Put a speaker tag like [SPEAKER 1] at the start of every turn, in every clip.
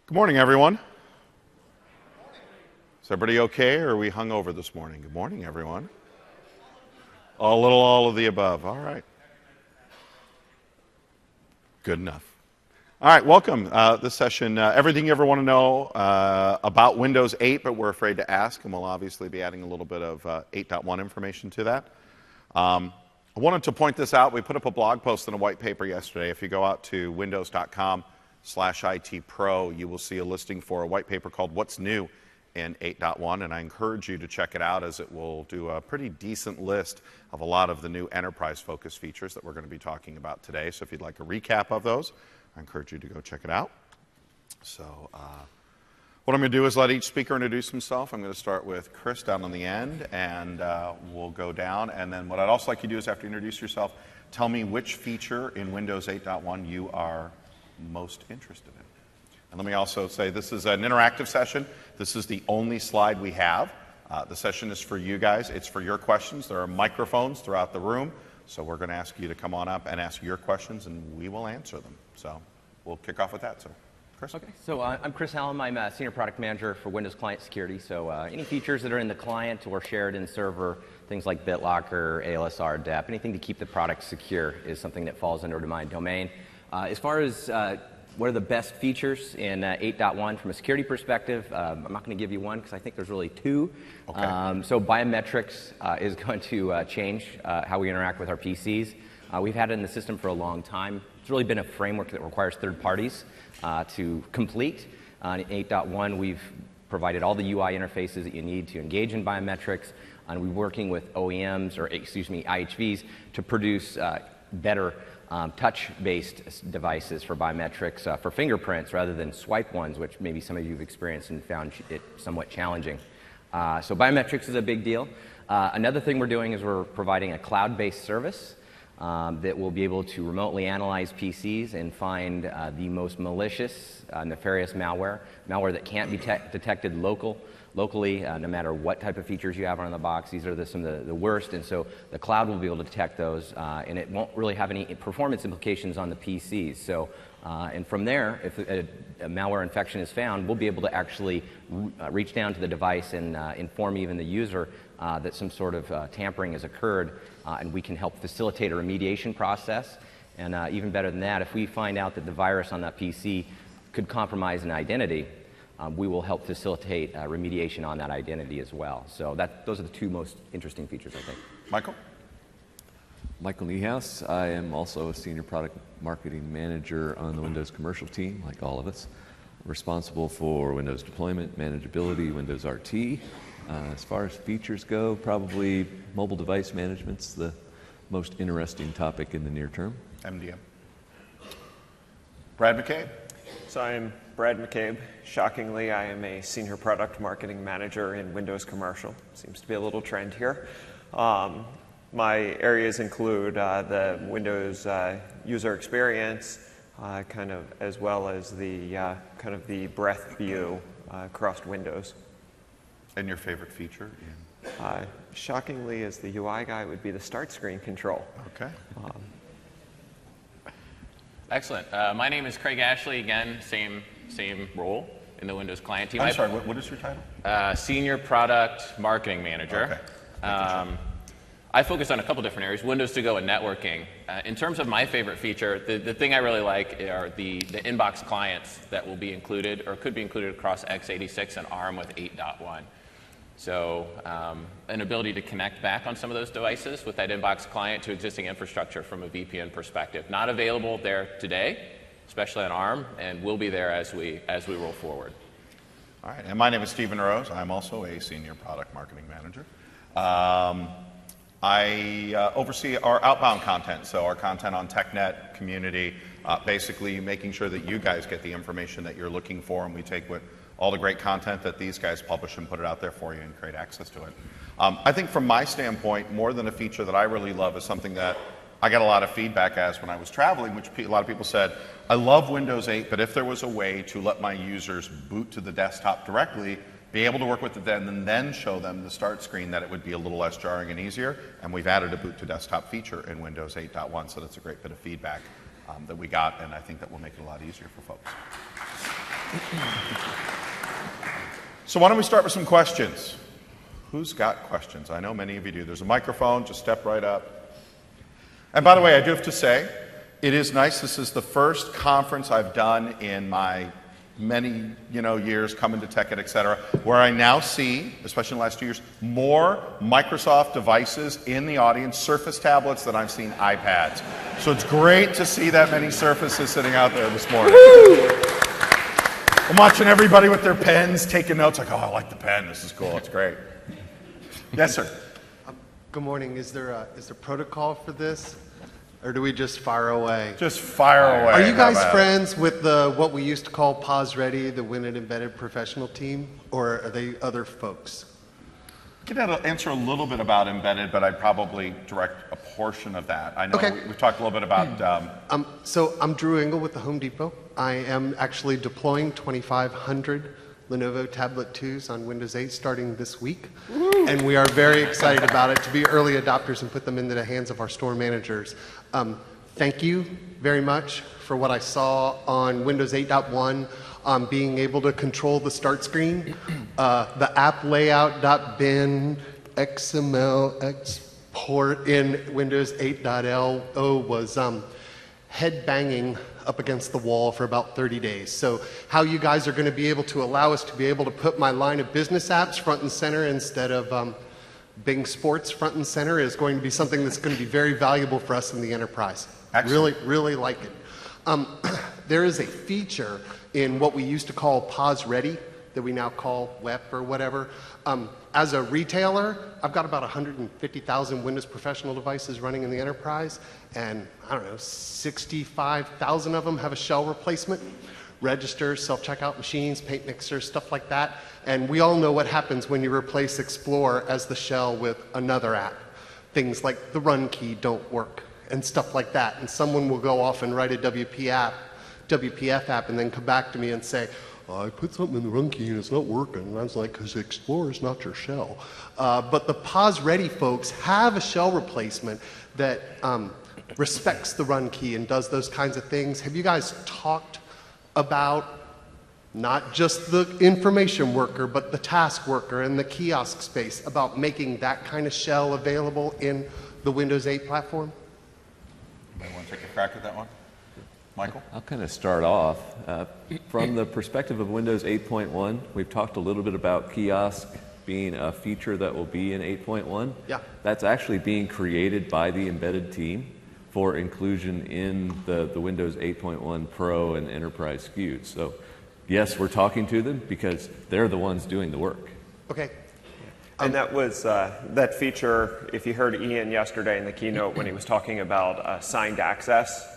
[SPEAKER 1] Good morning, everyone. Is everybody okay, or are we hungover this morning? Good morning, everyone. All of the above. All right. Good enough. All right, welcome. This session, everything you ever want to know about Windows 8, but we're afraid to ask, and we'll obviously be adding a little bit of 8.1 information to that. I wanted to point this out. We put up a blog post and a white paper yesterday. If you go out to windows.com/ITPro, you will see a listing for a white paper called What's New in 8.1, and I encourage you to check it out, as it will do a pretty decent list of a lot of the new enterprise-focused features that we're going to be talking about today. So if you'd like a recap of those, I encourage you to go check it out. So what I'm going to do is let each speaker introduce himself. I'm going to start with Chris down on the end, and we'll go down. And then what I'd also like you to do is, after you introduce yourself, tell me which feature in Windows 8.1 you are most interested in. And let me also say, this is an interactive session. This is the only slide we have. The session is for you guys. It's for your questions. There are microphones throughout the room, so we're going to ask you to come on up and ask your questions, and we will answer them. So we'll kick off with that. So, Chris?
[SPEAKER 2] Okay, so I'm Chris Hallam. I'm a Senior Product Manager for Windows Client Security. So any features that are in the client or shared in server, things like BitLocker, ALSR, DEP, anything to keep the product secure is something that falls under my domain. As far as what are the best features in 8.1 from a security perspective, I'm not going to give you one because I think there's really two.
[SPEAKER 1] Okay.
[SPEAKER 2] So biometrics is going to change how we interact with our PCs. We've had it in the system for a long time. It's really been a framework that requires third parties to complete. In 8.1, we've provided all the UI interfaces that you need to engage in biometrics, and we're working with OEMs, or excuse me, IHVs, to produce better touch-based devices for biometrics, for fingerprints rather than swipe ones, which maybe some of you have experienced and found it somewhat challenging. So biometrics is a big deal. Another thing we're doing is we're providing a cloud-based service that will be able to remotely analyze PCs and find the most malicious, nefarious malware that can't be detected locally, no matter what type of features you have on the box. These are some of the worst, and so the cloud will be able to detect those, and it won't really have any performance implications on the PCs. So, and from there, if a malware infection is found, we'll be able to actually reach down to the device and inform even the user that some sort of tampering has occurred, and we can help facilitate a remediation process. And even better than that, if we find out that the virus on that PC could compromise an identity, we will help facilitate remediation on that identity as well. So those are the two most interesting features, I think.
[SPEAKER 1] Michael?
[SPEAKER 3] Michael Niehaus. I am also a Senior Product Marketing Manager on the Windows Commercial team, like all of us. Responsible for Windows deployment, manageability, Windows RT. As far as features go, probably mobile device management's the most interesting topic in the near term.
[SPEAKER 1] MDM. Brad McCabe?
[SPEAKER 4] So I'm Brad McCabe. Shockingly, I am a Senior Product Marketing Manager in Windows Commercial. Seems to be a little trend here. My areas include the Windows user experience, kind of, as well as the kind of the breadth view across Windows.
[SPEAKER 1] And your favorite feature?
[SPEAKER 4] Shockingly, as the UI guy, would be the start screen control.
[SPEAKER 1] Okay.
[SPEAKER 5] Excellent. My name is Craig Ashley. Again, same role in the Windows Client team.
[SPEAKER 1] I'm sorry, what is your title?
[SPEAKER 5] Senior Product Marketing Manager.
[SPEAKER 1] Okay.
[SPEAKER 5] I focus on a couple different areas, Windows to Go and networking. In terms of my favorite feature, the thing I really like are the inbox clients that will be included, or could be included across x86 and ARM with 8.1. So an ability to connect back on some of those devices with that inbox client to existing infrastructure from a VPN perspective. Not available there today, especially on ARM, and will be there as we roll forward.
[SPEAKER 1] All right, and my name is Stephen Rose. I'm also a Senior Product Marketing Manager. I oversee our outbound content, so our content on TechNet, community, basically making sure that you guys get the information that you're looking for, and we take all the great content that these guys publish and put it out there for you and create access to it. I think from my standpoint, more than a feature that I really love is something that I got a lot of feedback as when I was traveling, which a lot of people said, I love Windows 8, but if there was a way to let my users boot to the desktop directly, be able to work with it then, and then show them the start screen, that it would be a little less jarring and easier. And we've added a boot to desktop feature in Windows 8.1, so that's a great bit of feedback that we got, and I think that will make it a lot easier for folks. So why don't we start with some questions? Who's got questions? I know many of you do. There's a microphone. Just step right up. And by the way, I do have to say, it is nice. This is the first conference I've done in my many years coming to TechEd, et cetera, where I now see, especially in the last 2 years, more Microsoft devices in the audience, Surface tablets, than I've seen iPads. So it's great to see that many Surfaces sitting out there this morning. I'm watching everybody with their pens, taking notes, like, oh, I like the pen. This is cool. It's great. Yes, sir.
[SPEAKER 6] Good morning. Is there protocol for this? Or do we just fire away?
[SPEAKER 1] Just fire away.
[SPEAKER 6] Are you guys friends with what we used to call Pause Ready, the Windows Embedded Professional Team? Or are they other folks?
[SPEAKER 1] I could answer a little bit about embedded, but I'd probably direct a portion of that. I know we've talked a little bit about...
[SPEAKER 6] So I'm Drew Engel with the Home Depot. I am actually deploying 2,500 Lenovo Tablet 2s on Windows 8 starting this week. Woo! And we are very excited about it to be early adopters and put them into the hands of our store managers. Thank you very much for what I saw on Windows 8.1. Being able to control the start screen, the app layout.bin XML export in Windows 8.0 was head banging up against the wall for about 30 days. So how you guys are going to be able to allow us to be able to put my line of business apps front and center instead of Bing Sports front and center is going to be something that's going to be very valuable for us in the enterprise.
[SPEAKER 1] Excellent.
[SPEAKER 6] Really like it. There is a feature in what we used to call Pause Ready that we now call WEP or whatever. As a retailer, I've got about 150,000 Windows professional devices running in the enterprise, and I don't know, 65,000 of them have a shell replacement. Registers, self-checkout machines, paint mixers, stuff like that. And we all know what happens when you replace Explorer as the shell with another app. Things like the run key don't work and stuff like that. And someone will go off and write a WPF app and then come back to me and say, I put something in the run key and it's not working. And I was like, because Explorer is not your shell. But the Pause Ready folks have a shell replacement that respects the run key and does those kinds of things. Have you guys talked about not just the information worker, but the task worker and the kiosk space about making that kind of shell available in the Windows 8 platform?
[SPEAKER 1] Anybody want to take a crack at that one? Michael?
[SPEAKER 3] I'll kind of start off. From the perspective of Windows 8.1, we've talked a little bit about kiosk being a feature that will be in 8.1.
[SPEAKER 6] Yeah.
[SPEAKER 3] That's actually being created by the embedded team for inclusion in the Windows 8.1 Pro and Enterprise SKUs. So yes, we're talking to them because they're the ones doing the work.
[SPEAKER 6] Okay.
[SPEAKER 4] And that was that feature, if you heard Ian yesterday in the keynote when he was talking about signed access,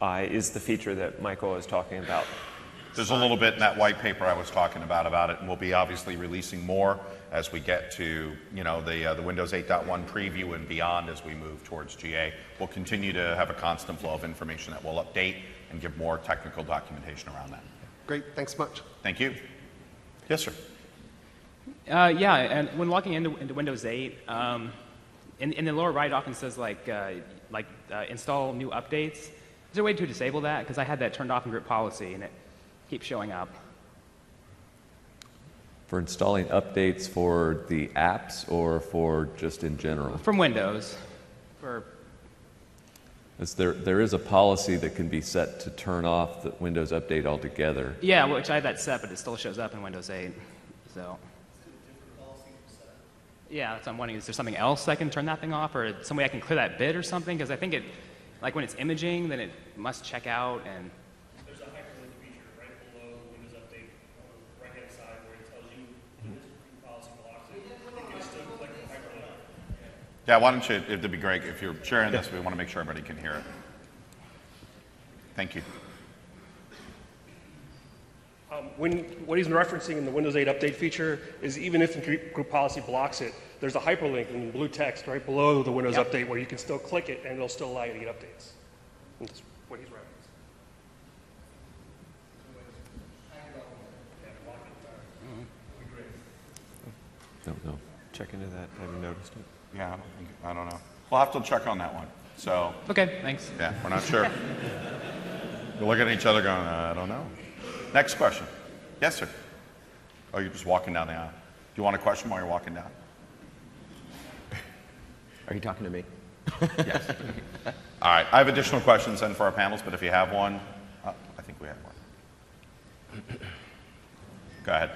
[SPEAKER 4] is the feature that Michael is talking about.
[SPEAKER 1] There's a little bit in that white paper I was talking about it, and we'll be obviously releasing more as we get to the Windows 8.1 preview and beyond as we move towards GA. We'll continue to have a constant flow of information that we'll update and give more technical documentation around that.
[SPEAKER 6] Great, thanks much.
[SPEAKER 1] Thank you. Yes, sir.
[SPEAKER 7] Yeah, and when logging into Windows 8, in the lower right, it often says install new updates. Is there a way to disable that? Because I had that turned off in group policy, and it keeps showing up.
[SPEAKER 3] For installing updates for the apps or for just in general?
[SPEAKER 7] From Windows.
[SPEAKER 3] There is a policy that can be set to turn off the Windows Update altogether.
[SPEAKER 7] Yeah, which I had that set, but it still shows up in Windows 8. So. Yeah, that's what I'm wondering. Is there something else I can turn that thing off, or some way I can clear that bit or something? Because I think it, like when it's imaging, then it must check out and.
[SPEAKER 8] There's a hyperlink feature right below Windows Update on the right-hand side where it tells you this policy blocks it. You can still click the hyperlink.
[SPEAKER 1] Yeah, why don't you? It'd be great if you're sharing this. We want to make sure everybody can hear it. Thank you.
[SPEAKER 8] What he's referencing in the Windows 8 update feature is even if the group policy blocks it, there's a hyperlink in blue text right below the Windows update where you can still click it and it'll still allow you to get updates. And that's what he's referencing.
[SPEAKER 3] Don't know.
[SPEAKER 4] Check into that. Have you noticed it?
[SPEAKER 1] Yeah, I don't know. We'll have to check on that one. So.
[SPEAKER 7] Okay, thanks.
[SPEAKER 1] Yeah, we're not sure. We're looking at each other going, I don't know. Next question. Yes, sir. Oh, you're just walking down the aisle. Do you want a question while you're walking down?
[SPEAKER 2] Are you talking to me?
[SPEAKER 1] Yes. All right. I have additional questions then for our panels, but if you have one, I think we have one. Go ahead.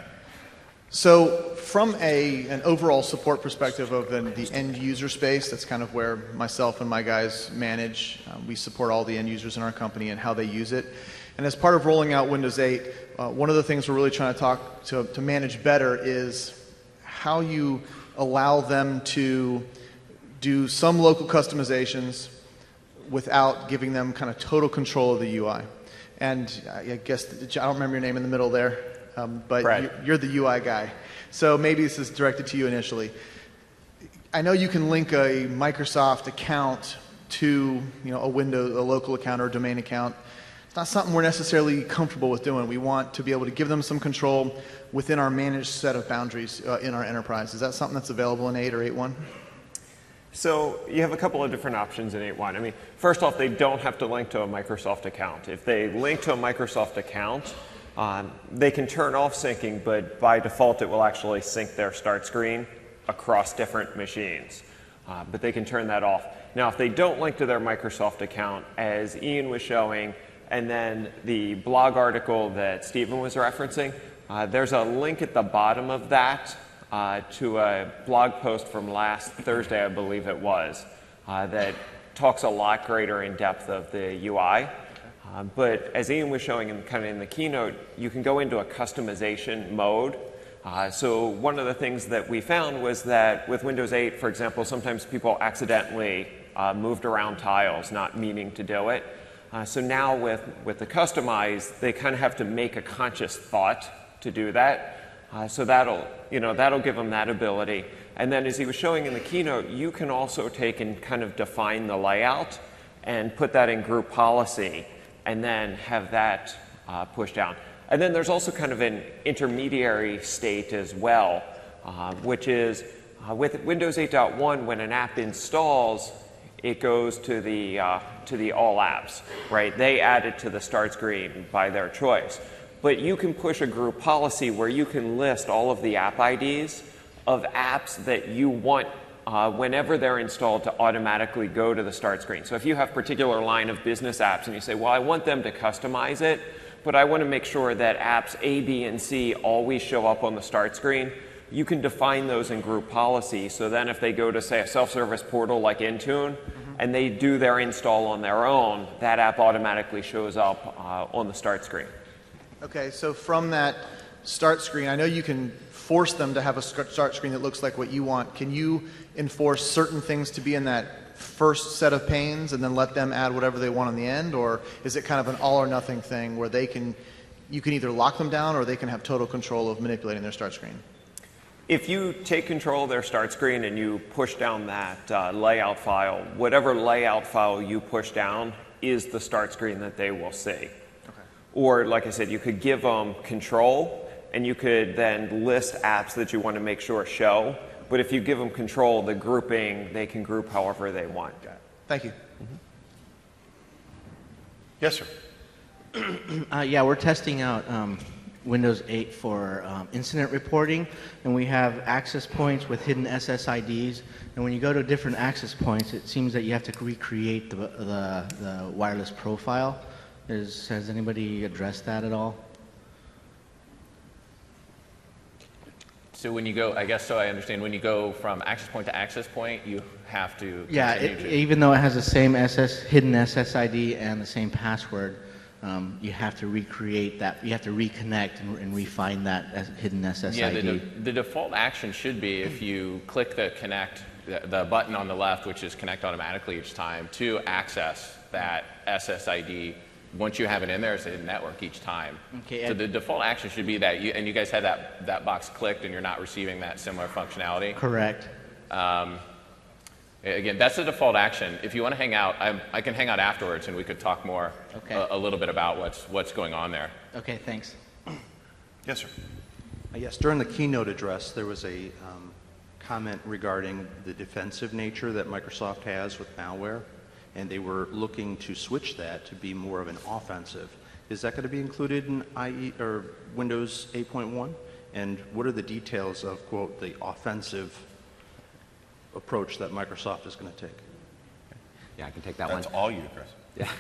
[SPEAKER 9] So from an overall support perspective of the end user space, that's kind of where myself and my guys manage. We support all the end users in our company and how they use it. And as part of rolling out Windows 8, one of the things we're really trying to talk to manage better is how you allow them to do some local customizations without giving them kind of total control of the UI. And I guess, I don't remember your name in the middle there, but you're the UI guy. So maybe this is directed to you initially. I know you can link a Microsoft account to a Windows, a local account or a domain account. It's not something we're necessarily comfortable with doing. We want to be able to give them some control within our managed set of boundaries in our enterprise. Is that something that's available in 8 or 8.1?
[SPEAKER 4] So you have a couple of different options in 8.1. I mean, first off, they don't have to link to a Microsoft account. If they link to a Microsoft account, they can turn off syncing, but by default it will actually sync their start screen across different machines. But they can turn that off. Now, if they don't link to their Microsoft account, as Ian was showing, and then the blog article that Stephen was referencing, there's a link at the bottom of that to a blog post from last Thursday, I believe it was, that talks a lot greater in depth of the UI. But as Ian was showing in the keynote, you can go into a customization mode. So one of the things that we found was that with Windows 8, for example, sometimes people accidentally moved around tiles, not meaning to do it. So now with the customize, they kind of have to make a conscious thought to do that. So that'll give them that ability. And then as he was showing in the keynote, you can also take and kind of define the layout and put that in group policy and then have that pushed down. And then there's also kind of an intermediary state as well, which is with Windows 8.1, when an app installs, it goes to the all apps, right? They add it to the start screen by their choice. But you can push a group policy where you can list all of the app IDs of apps that you want whenever they're installed to automatically go to the start screen. So if you have a particular line of business apps and you say, well, I want them to customize it, but I want to make sure that apps A, B, and C always show up on the start screen, you can define those in group policy. So then if they go to, say, a self-service portal like Intune, and they do their install on their own, that app automatically shows up on the start screen.
[SPEAKER 9] Okay, so from that start screen, I know you can force them to have a start screen that looks like what you want. Can you enforce certain things to be in that first set of panes and then let them add whatever they want on the end? Or is it kind of an all or nothing thing where you can either lock them down or they can have total control of manipulating their start screen?
[SPEAKER 4] If you take control of their start screen and you push down that layout file, whatever layout file you push down is the start screen that they will see. Or, like I said, you could give them control, and you could then list apps that you want to make sure show. But if you give them control, the grouping, they can group however they want.
[SPEAKER 9] Got it. Thank you.
[SPEAKER 1] Yes, sir.
[SPEAKER 10] Yeah, we're testing out Windows 8 for incident reporting, and we have access points with hidden SSIDs. And when you go to different access points, it seems that you have to recreate the wireless profile. Has anybody addressed that at all?
[SPEAKER 5] So when you go, I guess so I understand, when you go from access point to access point, you have to
[SPEAKER 10] Yeah, even though it has the same hidden SSID and the same password, you have to recreate that. You have to reconnect and refine that hidden SSID.
[SPEAKER 5] Yeah, the default action should be if you click the connect, the button on the left, which is connect automatically each time, to access that SSID. Once you have it in there, it's a network each time. Okay, so the default action should be that you guys had that box clicked and you're not receiving that similar functionality.
[SPEAKER 10] Correct.
[SPEAKER 5] Again, that's the default action. If you want to hang out, I can hang out afterwards and we could talk more a little bit about what's going on there.
[SPEAKER 10] Okay, thanks.
[SPEAKER 1] Yes, sir.
[SPEAKER 11] Yes, during the keynote address, there was a comment regarding the defensive nature that Microsoft has with malware, and they were looking to switch that to be more of an offensive. Is that going to be included in or Windows 8.1? And what are the details of, quote, the offensive approach that Microsoft is going to take?
[SPEAKER 2] Yeah, I can take that one.
[SPEAKER 1] That's all you, Chris.
[SPEAKER 2] Yeah.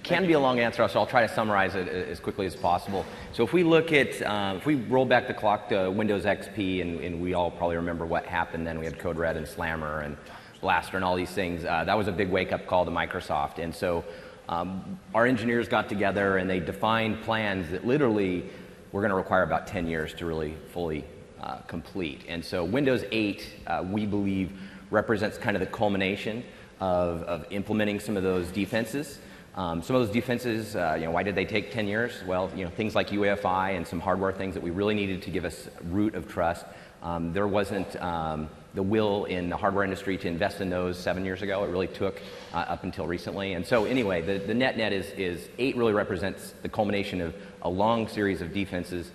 [SPEAKER 2] Can be a long answer, so I'll try to summarize it as quickly as possible. So if we look at, if we roll back the clock to Windows XP, and we all probably remember what happened then, we had Code Red and Slammer and Blaster and all these things. That was a big wake-up call to Microsoft. And so our engineers got together and they defined plans that literally were going to require about 10 years to really fully complete. And so Windows 8, we believe, represents kind of the culmination of implementing some of those defenses. Some of those defenses, why did they take 10 years? Well, things like UEFI and some hardware things that we really needed to give us root of trust. There wasn't the will in the hardware industry to invest in those 7 years ago. It really took up until recently. And so anyway, the net is 8 really represents the culmination of a long series of defenses.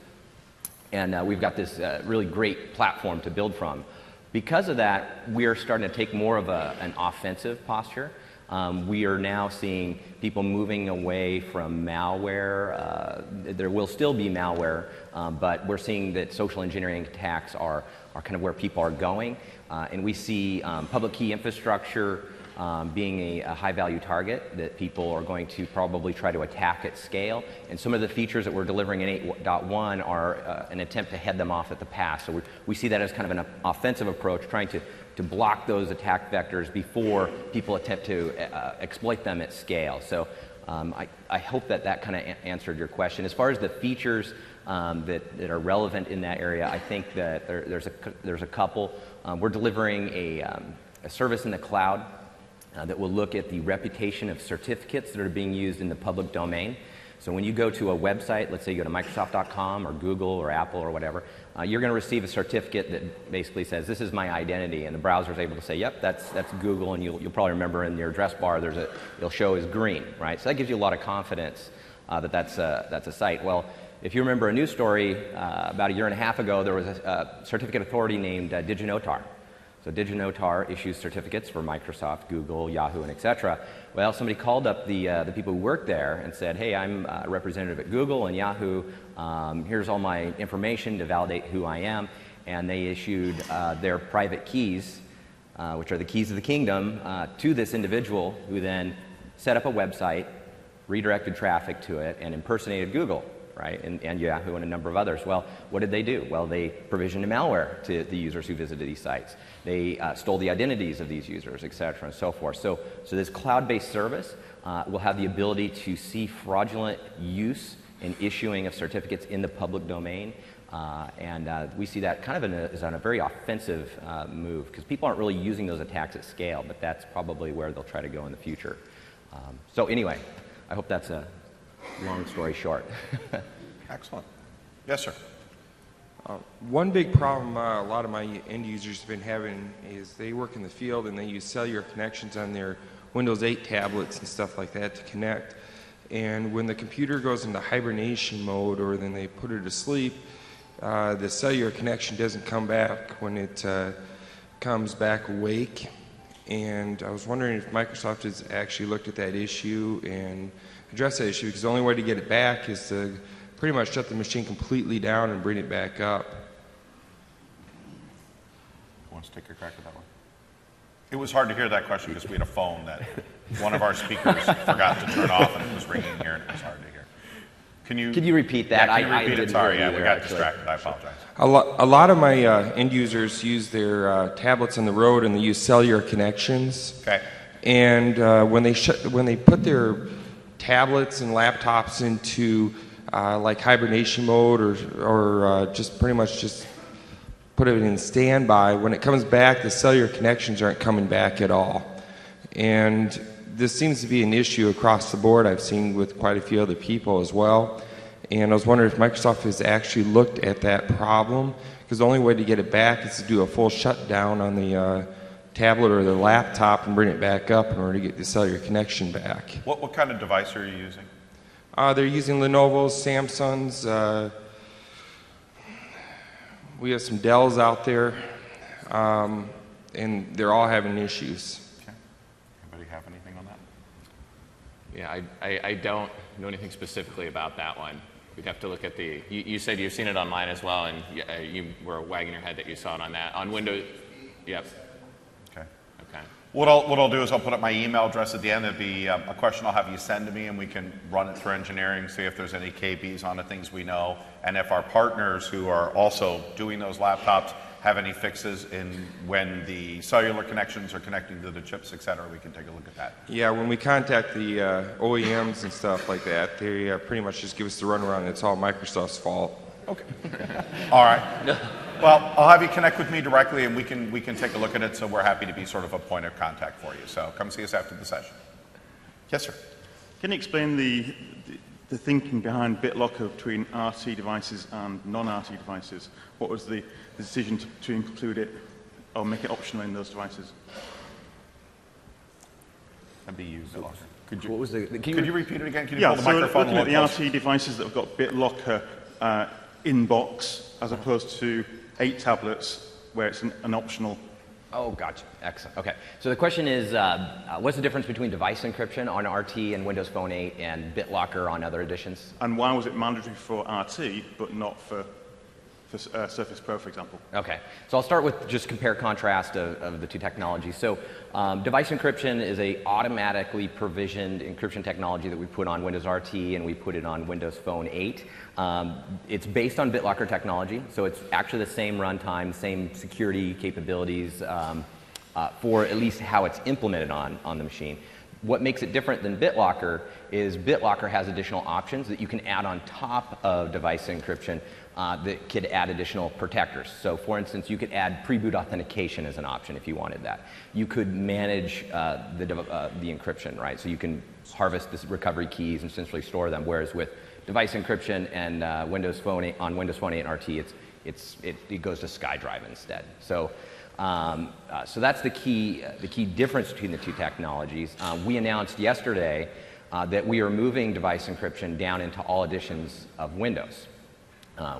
[SPEAKER 2] And we've got this really great platform to build from. Because of that, we are starting to take more of an offensive posture. We are now seeing people moving away from malware. There will still be malware, but we're seeing that social engineering attacks are kind of where people are going. And we see public key infrastructure being a high-value target that people are going to probably try to attack at scale. And some of the features that we're delivering in 8.1 are an attempt to head them off at the pass. So we see that as kind of an offensive approach, trying to block those attack vectors before people attempt to exploit them at scale. So I hope that kind of answered your question. As far as the features that are relevant in that area, I think that there's a couple. We're delivering a service in the cloud that will look at the reputation of certificates that are being used in the public domain. So when you go to a website, let's say you go to Microsoft.com or Google or Apple or whatever, you're going to receive a certificate that basically says, this is my identity, and the browser is able to say, yep, that's Google, and you'll probably remember in your address bar it'll show as green, right? So that gives you a lot of confidence that that's a site. Well, if you remember a news story about a year and a half ago, there was a certificate authority named DigiNotar. So DigiNotar issues certificates for Microsoft, Google, Yahoo, and et cetera. Well, somebody called up the people who work there and said, hey, I'm a representative at Google and Yahoo. Here's all my information to validate who I am. And they issued their private keys, which are the keys of the kingdom, to this individual, who then set up a website, redirected traffic to it, and impersonated Google, right, and Yahoo and a number of others. Well, what did they do? Well, they provisioned malware to the users who visited these sites. They stole the identities of these users, et cetera, and so forth. So this cloud-based service will have the ability to see fraudulent use and issuing of certificates in the public domain. And we see that kind of as a very offensive move, because people aren't really using those attacks at scale, but that's probably where they'll try to go in the future. So anyway, I hope that's a long story short.
[SPEAKER 1] Excellent. Yes, sir.
[SPEAKER 12] One big problem a lot of my end users have been having is they work in the field and they use cellular connections on their Windows 8 tablets and stuff like that to connect. And when the computer goes into hibernation mode or then they put it to sleep, the cellular connection doesn't come back when it comes back awake. And I was wondering if Microsoft has actually looked at that issue and addressed that issue, because the only way to get it back is to pretty much shut the machine completely down and bring it back up.
[SPEAKER 1] Who wants to take a crack at that one? It was hard to hear that question because we had a phone that one of our speakers forgot to turn off, and it was ringing here, and it was hard to hear. Can you
[SPEAKER 2] repeat that?
[SPEAKER 1] Yeah, can you repeat it? Sorry,
[SPEAKER 2] hear
[SPEAKER 1] we
[SPEAKER 2] either,
[SPEAKER 1] got
[SPEAKER 2] actually.
[SPEAKER 1] distracted. I apologize.
[SPEAKER 12] A lot of my end users use their tablets on the road and they use cellular connections.
[SPEAKER 1] Okay.
[SPEAKER 12] And when they put their tablets and laptops into like hibernation mode or just pretty much just put it in standby, when it comes back, the cellular connections aren't coming back at all. And this seems to be an issue across the board. I've seen with quite a few other people as well. And I was wondering if Microsoft has actually looked at that problem, because the only way to get it back is to do a full shutdown on the tablet or the laptop and bring it back up in order to get the cellular connection back.
[SPEAKER 1] What kind of device are you using?
[SPEAKER 12] They're using Lenovo's, Samsung's. We have some Dells out there, and they're all having issues.
[SPEAKER 1] Okay. Anybody have anything on that?
[SPEAKER 5] Yeah, I don't know anything specifically about that one. We'd have to look at the. You said you've seen it online as well, and you were wagging your head that you saw it on that on Windows. Yep.
[SPEAKER 1] Okay.
[SPEAKER 5] Okay.
[SPEAKER 1] What I'll do is I'll put up my email address at the end. It'll be a question I'll have you send to me, and we can run it through engineering, see if there's any KBs on the things we know, and if our partners who are also doing those laptops have any fixes in when the cellular connections are connecting to the chips, et cetera, we can take a look at that.
[SPEAKER 12] Yeah, when we contact the OEMs and stuff like that, they pretty much just give us the runaround, and it's all Microsoft's fault.
[SPEAKER 1] Okay. All right. Well, I'll have you connect with me directly, and we can take a look at it. So we're happy to be sort of a point of contact for you. So come see us after the session. Yes, sir.
[SPEAKER 13] Can you explain the thinking behind BitLocker between RT devices and non-RT devices? What was the decision to include it or make it optional in those devices?
[SPEAKER 1] That'd be you, BitLocker. Could you,
[SPEAKER 2] what was the
[SPEAKER 1] could you repeat it again? Can you
[SPEAKER 13] Yeah,
[SPEAKER 1] pull the
[SPEAKER 13] so
[SPEAKER 1] microphone
[SPEAKER 13] looking
[SPEAKER 1] a
[SPEAKER 13] at
[SPEAKER 1] little
[SPEAKER 13] the
[SPEAKER 1] closer?
[SPEAKER 13] RT devices that have got BitLocker in-box as opposed to 8 tablets where it's an optional.
[SPEAKER 2] Oh, gotcha. Excellent. Okay. So the question is, what's the difference between device encryption on RT and Windows Phone 8 and BitLocker on other editions?
[SPEAKER 13] And why was it mandatory for RT but not for Surface Pro, for example?
[SPEAKER 2] Okay. So I'll start with just compare contrast of the two technologies. So device encryption is a automatically provisioned encryption technology that we put on Windows RT and we put it on Windows Phone 8. It's based on BitLocker technology, so it's actually the same runtime, same security capabilities for at least how it's implemented on the machine. What makes it different than BitLocker is BitLocker has additional options that you can add on top of device encryption that could add additional protectors. So for instance, you could add pre-boot authentication as an option if you wanted that. You could manage the encryption, right? So you can harvest the recovery keys and essentially store them, whereas with device encryption and Windows Phone 8, on Windows Phone 8 and RT, it goes to SkyDrive instead. So so that's the key difference between the two technologies. We announced yesterday that we are moving device encryption down into all editions of Windows,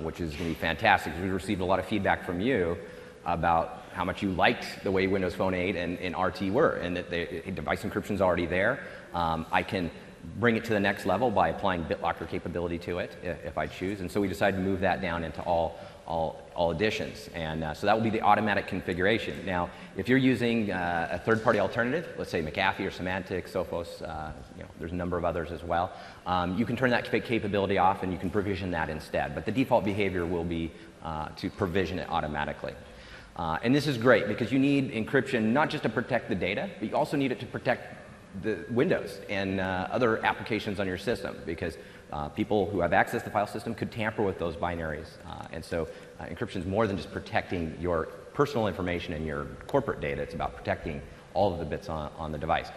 [SPEAKER 2] which is going to be fantastic. We received a lot of feedback from you about how much you liked the way Windows Phone 8 and RT were, and that the device encryption is already there. I can bring it to the next level by applying BitLocker capability to it if I choose, and so we decided to move that down into all editions, and so that will be the automatic configuration. Now, if you're using a third-party alternative, let's say McAfee or Symantec, Sophos, there's a number of others as well, you can turn that capability off and you can provision that instead. But the default behavior will be to provision it automatically. And this is great because you need encryption not just to protect the data, but you also need it to protect the Windows and other applications on your system, because people who have access to the file system could tamper with those binaries. And so encryption is more than just protecting your personal information and your corporate data. It's about protecting all of the bits on the device.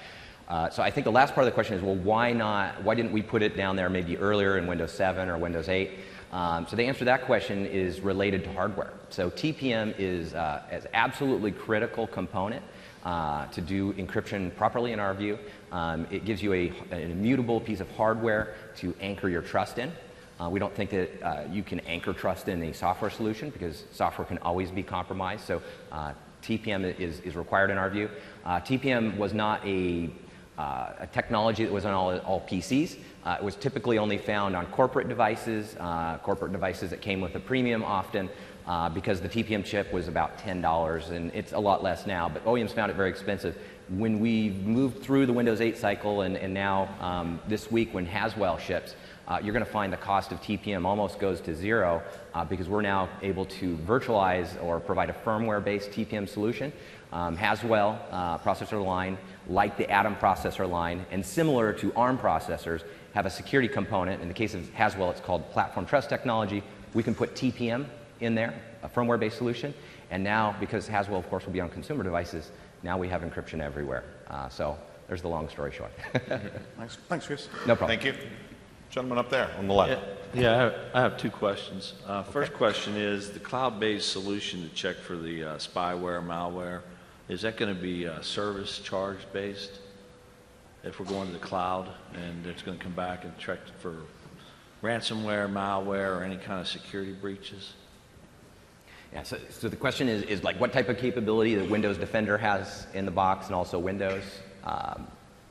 [SPEAKER 2] So I think the last part of the question is, well, why didn't we put it down there maybe earlier in Windows 7 or Windows 8? So the answer to that question is related to hardware. So TPM is an absolutely critical component to do encryption properly in our view. It gives you an immutable piece of hardware to anchor your trust in. We don't think that you can anchor trust in a software solution because software can always be compromised. So TPM is required in our view. TPM was not a technology that was on all PCs. It was typically only found on corporate devices that came with a premium often, because the TPM chip was about $10, and it's a lot less now, but OEMs found it very expensive. When we moved through the Windows 8 cycle and now this week when Haswell ships, you're going to find the cost of TPM almost goes to zero because we're now able to virtualize or provide a firmware-based TPM solution. Haswell processor line, like the Atom processor line, and similar to ARM processors, have a security component. In the case of Haswell, it's called Platform Trust Technology. We can put TPM in there, a firmware-based solution, and now, because Haswell, of course, will be on consumer devices, now we have encryption everywhere. So there's the long story short.
[SPEAKER 13] Thanks, Chris.
[SPEAKER 2] No problem.
[SPEAKER 1] Thank you. Gentleman up there on the left.
[SPEAKER 14] Yeah, I have two questions. First question is the cloud-based solution to check for the spyware, malware, is that going to be service charge based if we're going to the cloud, and it's going to come back and check for ransomware, malware, or any kind of security breaches?
[SPEAKER 2] Yeah, so the question is like what type of capability that Windows Defender has in the box and also Windows,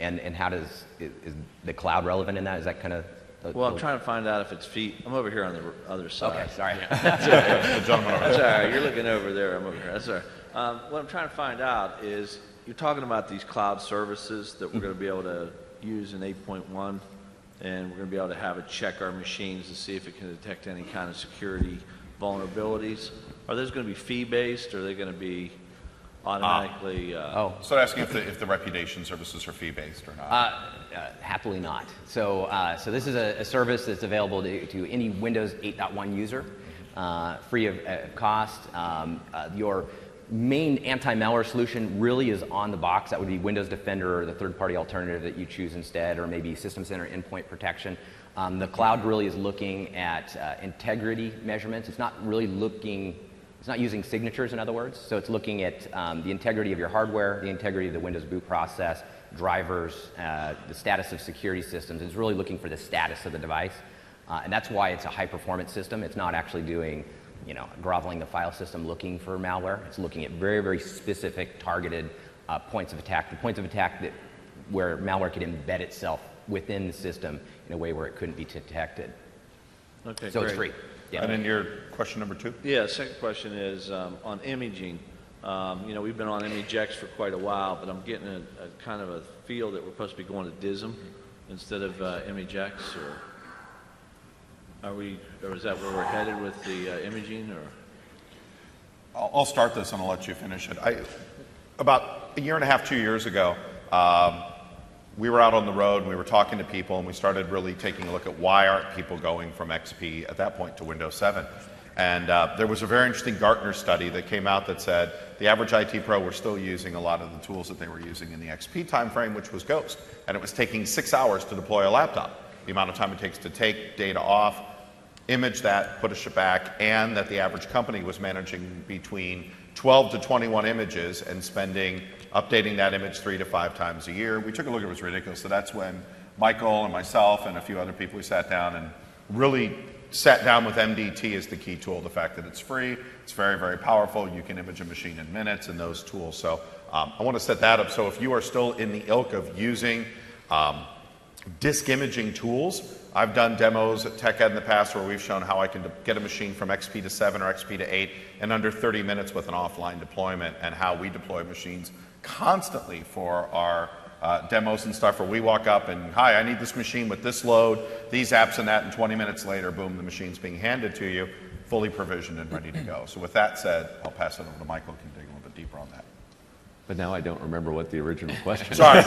[SPEAKER 2] and how is the cloud relevant in that? Is that kind of
[SPEAKER 14] Well, I'm trying to find out if it's I'm over here on the other side.
[SPEAKER 2] Okay, sorry.
[SPEAKER 14] The gentleman over there. That's all right. You're looking over there. I'm over here. That's all right. What I'm trying to find out is you're talking about these cloud services that we're going to be able to use in 8.1, and we're going to be able to have it check our machines to see if it can detect any kind of security vulnerabilities. Are those going to be fee-based, or are they going to be automatically?
[SPEAKER 1] So asking if the reputation services are fee-based or not.
[SPEAKER 2] Happily not. So this is a service that's available to any Windows 8.1 user, free of cost. Your main anti-malware solution really is on the box. That would be Windows Defender or the third-party alternative that you choose instead, or maybe System Center endpoint protection. The cloud really is looking at integrity measurements. It's not really it's not using signatures, in other words. So it's looking at the integrity of your hardware, the integrity of the Windows boot process, drivers, the status of security systems. It's really looking for the status of the device. And that's why it's a high-performance system. It's not actually doing, groveling the file system looking for malware. It's looking at very, very specific, targeted points of attack. The points of attack where malware could embed itself within the system in a way where it couldn't be detected.
[SPEAKER 14] Okay,
[SPEAKER 2] so
[SPEAKER 14] great.
[SPEAKER 2] it's free. Yeah.
[SPEAKER 1] And then your question number 2?
[SPEAKER 14] Yeah, second question is on imaging. We've been on ImageX for quite a while, but I'm getting a kind of a feel that we're supposed to be going to DISM instead of ImageX, or is that where we're headed with the imaging? Or
[SPEAKER 1] I'll start this and I'll let you finish it. About a year and a half, 2 years ago, we were out on the road and we were talking to people, and we started really taking a look at why aren't people going from XP at that point to Windows 7. And there was a very interesting Gartner study that came out that said the average IT pro were still using a lot of the tools that they were using in the XP timeframe, which was Ghost. And it was taking 6 hours to deploy a laptop. The amount of time it takes to take data off, image that, push it back, and that the average company was managing between 12 to 21 images and updating that image 3 to 5 times a year. We took a look, it was ridiculous. So that's when Michael and myself and a few other people, we sat down and really sat down with MDT as the key tool. The fact that it's free, it's very, very powerful. You can image a machine in minutes and those tools. So I want to set that up. So if you are still in the ilk of using disk imaging tools, I've done demos at TechEd in the past where we've shown how I can get a machine from XP to 7 or XP to 8 in under 30 minutes with an offline deployment, and how we deploy machines constantly for our demos and stuff, where we walk up and, hi, I need this machine with this load, these apps and that, and 20 minutes later, boom, the machine's being handed to you, fully provisioned and ready to go. So with that said, I'll pass it over to Michael, who can dig a little bit deeper on that.
[SPEAKER 3] But now I don't remember what the original question was.
[SPEAKER 1] Sorry.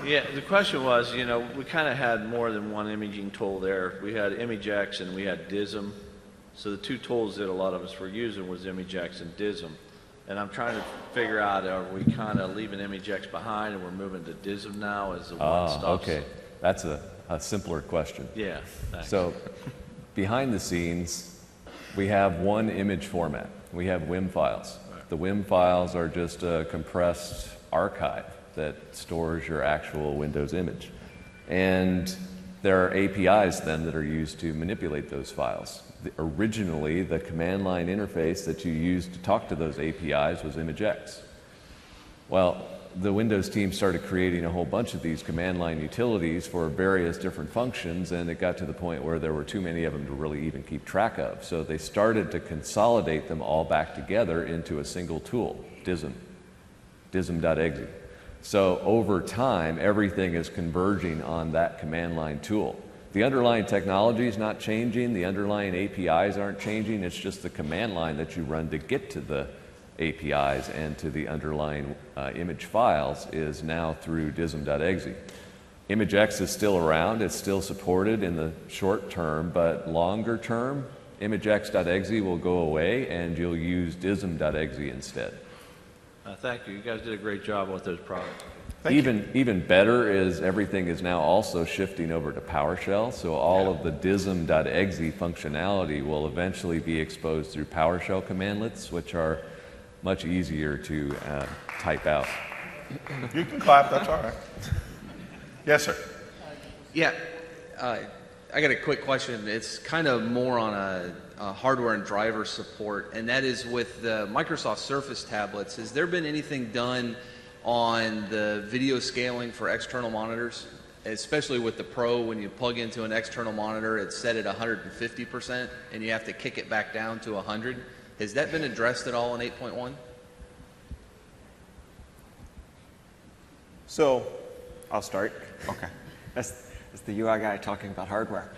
[SPEAKER 14] Yeah, the question was, we kind of had more than one imaging tool there. We had ImageX and we had DISM. So the two tools that a lot of us were using was ImageX and DISM. And I'm trying to figure out, are we kind of leaving ImageX behind and we're moving to DISM now as the one-stop?
[SPEAKER 3] Okay. That's a simpler question.
[SPEAKER 14] Yeah, thanks.
[SPEAKER 3] So behind the scenes, we have one image format. We have WIM files. The WIM files are just a compressed archive that stores your actual Windows image. And there are APIs then that are used to manipulate those files. Originally, the command line interface that you used to talk to those APIs was ImageX. Well, the Windows team started creating a whole bunch of these command line utilities for various different functions, and it got to the point where there were too many of them to really even keep track of. So they started to consolidate them all back together into a single tool, DISM, DISM.exe. So over time, everything is converging on that command line tool. The underlying technology is not changing, the underlying APIs aren't changing, it's just the command line that you run to get to the APIs and to the underlying image files is now through DISM.exe. ImageX is still around, it's still supported in the short term, but longer term, ImageX.exe will go away and you'll use DISM.exe instead.
[SPEAKER 14] Thank you. You guys did a great job with those products.
[SPEAKER 3] Even better is everything is now also shifting over to PowerShell, so all of the DISM.exe functionality will eventually be exposed through PowerShell commandlets, which are much easier to type out.
[SPEAKER 1] You can clap, that's all right. Yes, sir.
[SPEAKER 15] Yeah, I got a quick question. It's kind of more on a hardware and driver support, and that is with the Microsoft Surface tablets. Has there been anything done on the video scaling for external monitors? especially with the Pro, when you plug into an external monitor, it's set at 150%, and you have to kick it back down to 100. Has that been addressed at all in 8.1?
[SPEAKER 4] So, I'll start.
[SPEAKER 1] Okay.
[SPEAKER 4] That's the UI guy talking about hardware.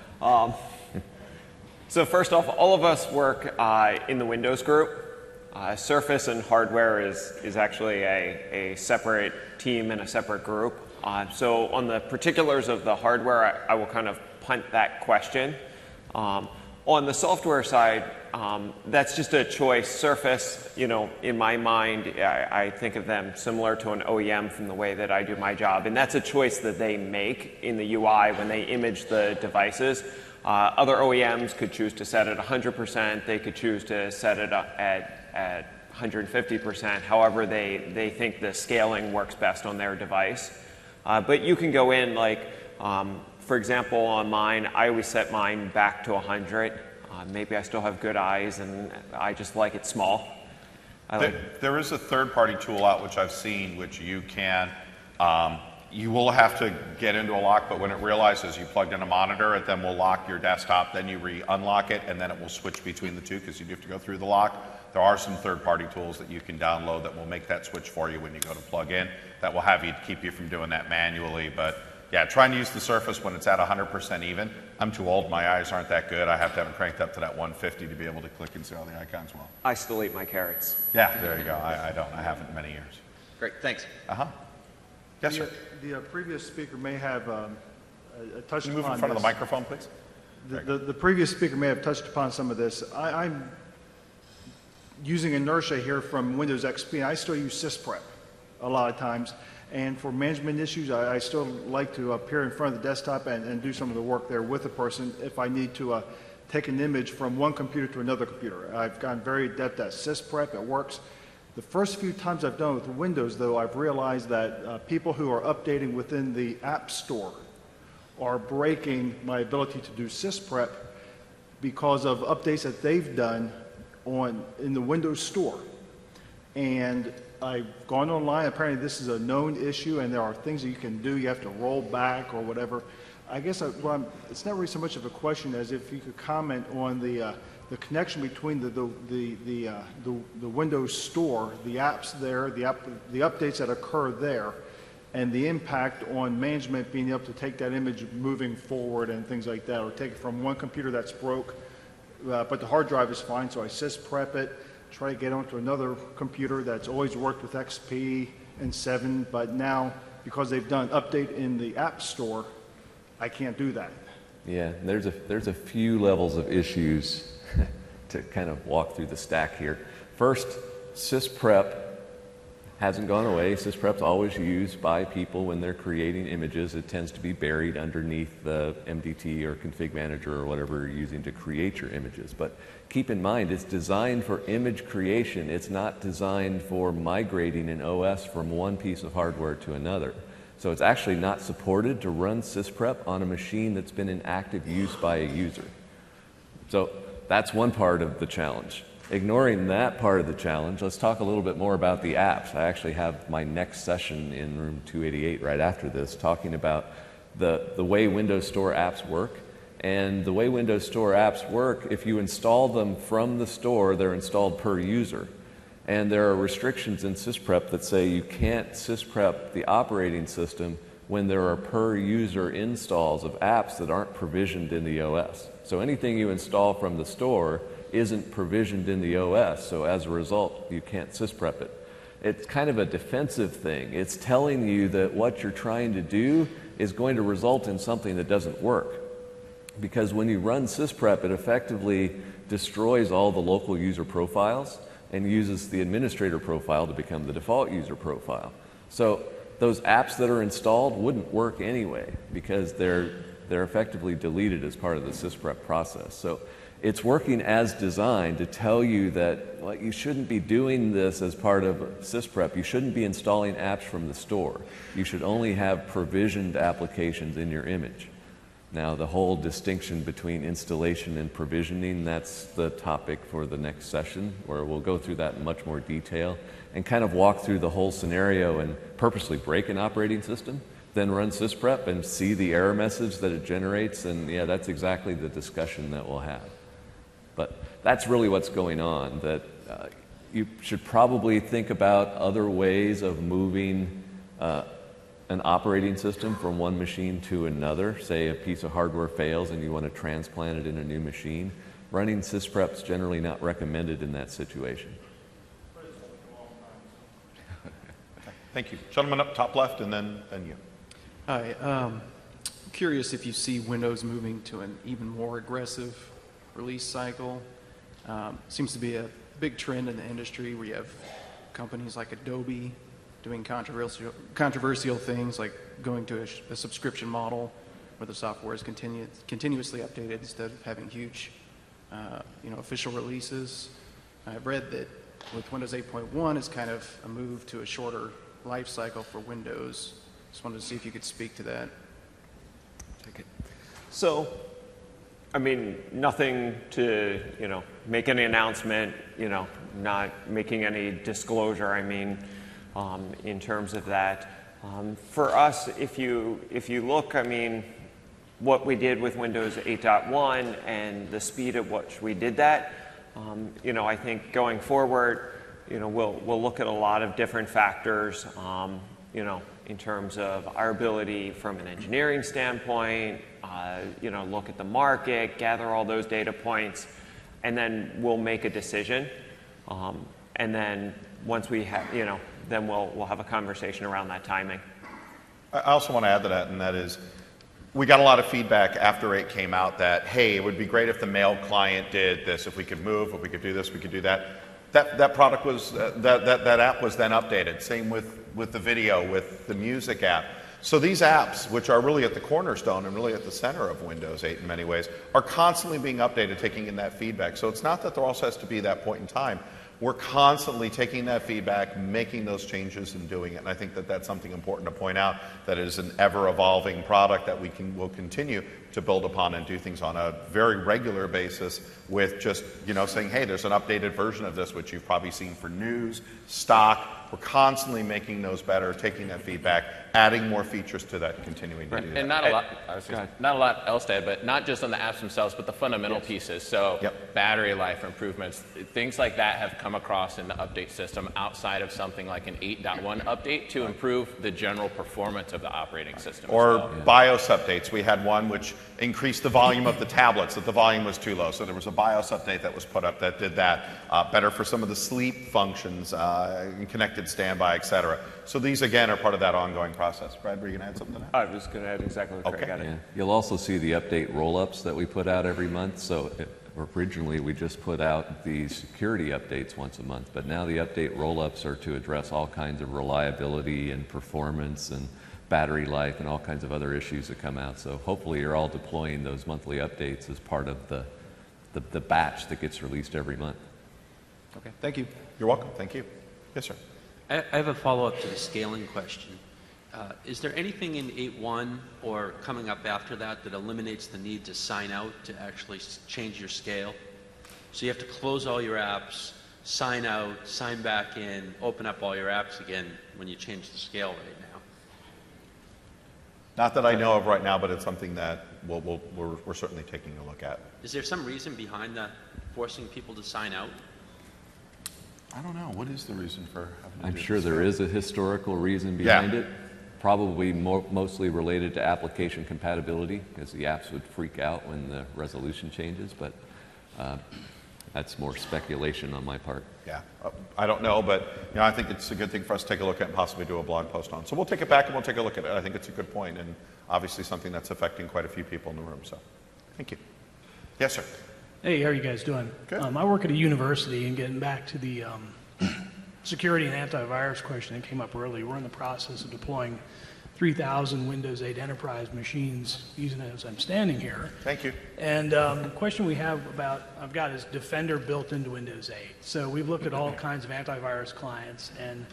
[SPEAKER 4] So first off, all of us work in the Windows group. Surface and hardware is actually a separate team and a separate group. So on the particulars of the hardware, I will kind of punt that question. On the software side, that's just a choice. Surface, in my mind, I think of them similar to an OEM from the way that I do my job. And that's a choice that they make in the UI when they image the devices. Other OEMs could choose to set it 100%. They could choose to set it at 150%. However, they think the scaling works best on their device. But you can go in, for example, on mine, I always set mine back to 100. Maybe I still have good eyes, and I just like it small.
[SPEAKER 1] There is a third-party tool out which I've seen, which you can. You will have to get into a lock, but when it realizes you plugged in a monitor, it then will lock your desktop. Then you unlock it, and then it will switch between the two because you have to go through the lock. There are some third-party tools that you can download that will make that switch for you when you go to plug in. That will keep you from doing that manually. But yeah, trying to use the Surface when it's at 100% even. I'm too old. My eyes aren't that good. I have to have it cranked up to that 150 to be able to click and see all the icons well.
[SPEAKER 4] I still eat my carrots.
[SPEAKER 1] Yeah, there you go. I don't. I haven't in many years.
[SPEAKER 15] Great, thanks.
[SPEAKER 1] Yes, sir.
[SPEAKER 16] The previous speaker may have touched
[SPEAKER 1] Can you move
[SPEAKER 16] upon
[SPEAKER 1] in front of
[SPEAKER 16] this.
[SPEAKER 1] the microphone, please?
[SPEAKER 16] The previous speaker may have touched upon some of this. I'm using inertia here from Windows XP. I still use sysprep a lot of times. And for management issues, I still like to appear in front of the desktop and do some of the work there with the person if I need to take an image from one computer to another computer. I've gotten very adept at sysprep. It works. The first few times I've done it with Windows, though, I've realized that people who are updating within the App Store are breaking my ability to do sysprep because of updates that they've done in the Windows Store. And I've gone online. Apparently this is a known issue, and there are things that you can do. You have to roll back or whatever. I guess it's not really so much of a question as if you could comment on the connection between the Windows Store, the apps there, the updates that occur there, and the impact on management being able to take that image moving forward and things like that, or take it from one computer that's broke, but the hard drive is fine, so I sysprep it, try to get onto another computer that's always worked with XP and 7, but now, because they've done update in the App Store, I can't do that.
[SPEAKER 3] Yeah, there's a few levels of issues to kind of walk through the stack here. First, sysprep hasn't gone away. Sysprep's always used by people when they're creating images. It tends to be buried underneath the MDT or config manager or whatever you're using to create your images. But keep in mind, it's designed for image creation. It's not designed for migrating an OS from one piece of hardware to another. So it's actually not supported to run sysprep on a machine that's been in active use by a user. So that's one part of the challenge. Ignoring that part of the challenge, let's talk a little bit more about the apps. I actually have my next session in room 288 right after this, talking about the way Windows Store apps work. And the way Windows Store apps work, if you install them from the store, they're installed per user. And there are restrictions in sysprep that say you can't sysprep the operating system when there are per user installs of apps that aren't provisioned in the OS. So anything you install from the store isn't provisioned in the OS, so as a result, you can't sysprep it. It's kind of a defensive thing. It's telling you that what you're trying to do is going to result in something that doesn't work. Because when you run sysprep, it effectively destroys all the local user profiles and uses the administrator profile to become the default user profile. So those apps that are installed wouldn't work anyway because they're effectively deleted as part of the sysprep process. So it's working as designed to tell you that you shouldn't be doing this as part of sysprep. You shouldn't be installing apps from the store. You should only have provisioned applications in your image. Now, the whole distinction between installation and provisioning, that's the topic for the next session, where we'll go through that in much more detail and kind of walk through the whole scenario and purposely break an operating system then run sysprep and see the error message that it generates, and yeah, that's exactly the discussion that we'll have. But that's really what's going on, that you should probably think about other ways of moving an operating system from one machine to another. Say a piece of hardware fails and you want to transplant it in a new machine. Running sysprep is generally not recommended in that situation.
[SPEAKER 1] Thank you. Gentleman up top left, and then you.
[SPEAKER 17] Hi. Curious if you see Windows moving to an even more aggressive release cycle. Seems to be a big trend in the industry where you have companies like Adobe doing controversial things like going to a subscription model where the software is continuously updated instead of having huge official releases. I've read that with Windows 8.1 it's kind of a move to a shorter life cycle for Windows. Just wanted to see if you could speak to that.
[SPEAKER 4] So, I mean, nothing to, make any announcement, not making any disclosure, I mean, in terms of that. For us, if you look, I mean, what we did with Windows 8.1 and the speed at which we did that, I think going forward, we'll look at a lot of different factors, in terms of our ability from an engineering standpoint, look at the market, gather all those data points, and then we'll make a decision. And then once we have, then we'll have a conversation around that timing.
[SPEAKER 1] I also want to add to that, and that is, we got a lot of feedback after 8 came out that, hey, it would be great if the mail client did this, if we could move, if we could do this, we could do that. That product was, that app was then updated. Same with the video, with the music app. So these apps, which are really at the cornerstone and really at the center of Windows 8 in many ways, are constantly being updated, taking in that feedback. So it's not that there also has to be that point in time. We're constantly taking that feedback, making those changes and doing it. And I think that that's something important to point out, that it is an ever-evolving product that will continue to build upon and do things on a very regular basis with just, saying, hey, there's an updated version of this, which you've probably seen for news, stock. We're constantly making those better, taking that feedback, adding more features to that, and continuing to do that.
[SPEAKER 5] And not a lot else to add, but not just on the apps themselves, but the fundamental pieces. So battery life improvements, things like that have come across in the update system outside of something like an 8.1 update to improve the general performance of the operating system.
[SPEAKER 1] Or BIOS updates. We had one which increased the volume of the tablets, that the volume was too low. So there was a BIOS update that was put up that did that. Better for some of the sleep functions, connected standby, et cetera. So these, again, are part of that ongoing process. Brad, were you going to add something to that?
[SPEAKER 4] I was going to add exactly what Craig added.
[SPEAKER 3] Yeah. You'll also see the update roll-ups that we put out every month. So originally we just put out the security updates once a month, but now the update roll-ups are to address all kinds of reliability and performance and battery life and all kinds of other issues that come out. So hopefully you're all deploying those monthly updates as part of the batch that gets released every month.
[SPEAKER 17] Okay, thank you.
[SPEAKER 1] You're welcome. Thank you. Yes, sir.
[SPEAKER 18] I have a follow-up to the scaling question. Is there anything in 8.1 or coming up after that that eliminates the need to sign out to actually change your scale? So you have to close all your apps, sign out, sign back in, open up all your apps again when you change the scale right now?
[SPEAKER 1] Not that I know of right now, but it's something that we're certainly taking a look at.
[SPEAKER 18] Is there some reason behind that, forcing people to sign out?
[SPEAKER 1] I don't know. What is the reason for having to
[SPEAKER 3] I'm
[SPEAKER 1] do
[SPEAKER 3] sure
[SPEAKER 1] this?
[SPEAKER 3] there is a historical reason behind it. Probably mostly related to application compatibility, because the apps would freak out when the resolution changes, but that's more speculation on my part.
[SPEAKER 1] Yeah, I don't know, but I think it's a good thing for us to take a look at and possibly do a blog post on. So we'll take it back and we'll take a look at it. I think it's a good point, and obviously something that's affecting quite a few people in the room. So, thank you. Yes, sir.
[SPEAKER 19] Hey, how are you guys doing?
[SPEAKER 1] Good.
[SPEAKER 19] I work at a university, and getting back to the security and antivirus question that came up earlier, we're in the process of deploying 3,000 Windows 8 Enterprise machines using it as I'm standing here.
[SPEAKER 1] Thank you.
[SPEAKER 19] And the question I've got is Defender built into Windows 8. So we've looked at all kinds of antivirus clients, and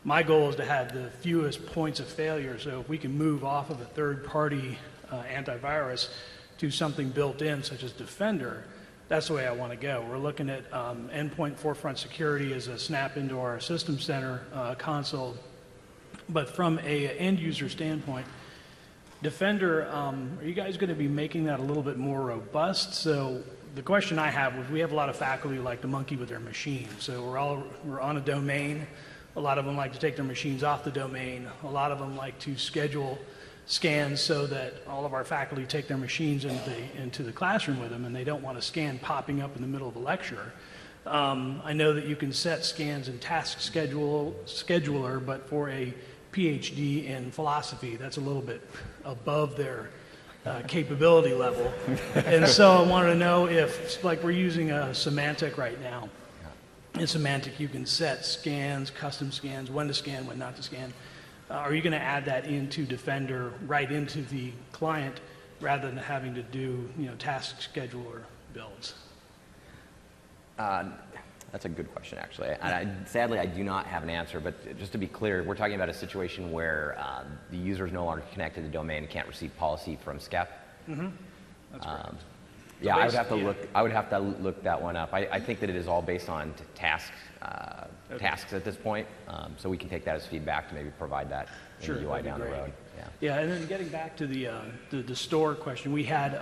[SPEAKER 19] my goal is to have the fewest points of failure. So if we can move off of a third-party antivirus to something built in, such as Defender, that's the way I want to go. We're looking at endpoint forefront security as a snap into our system center console. But from an end user standpoint, Defender, are you guys going to be making that a little bit more robust? So the question I have was, we have a lot of faculty who like to monkey with their machine. So we're on a domain. A lot of them like to take their machines off the domain. A lot of them like to schedule scans so that all of our faculty take their machines into the classroom with them, and they don't want a scan popping up in the middle of a lecture. I know that you can set scans in task scheduler, but for a PhD in philosophy, that's a little bit above their capability level. And so I wanted to know if, like we're using a Semantic right now. In Semantic, you can set scans, custom scans, when to scan, when not to scan. Are you going to add that into Defender right into the client rather than having to do, task scheduler builds?
[SPEAKER 2] That's a good question, actually. Sadly, I do not have an answer, but just to be clear, we're talking about a situation where the user is no longer connected to the domain and can't receive policy from SCEP.
[SPEAKER 19] Mm-hmm. That's correct.
[SPEAKER 2] Yeah, I would have to look. I would have to look that one up. I think that it is all based on tasks at this point, so we can take that as feedback to maybe provide that in the UI down the road.
[SPEAKER 19] Yeah, and then getting back to the store question, we had.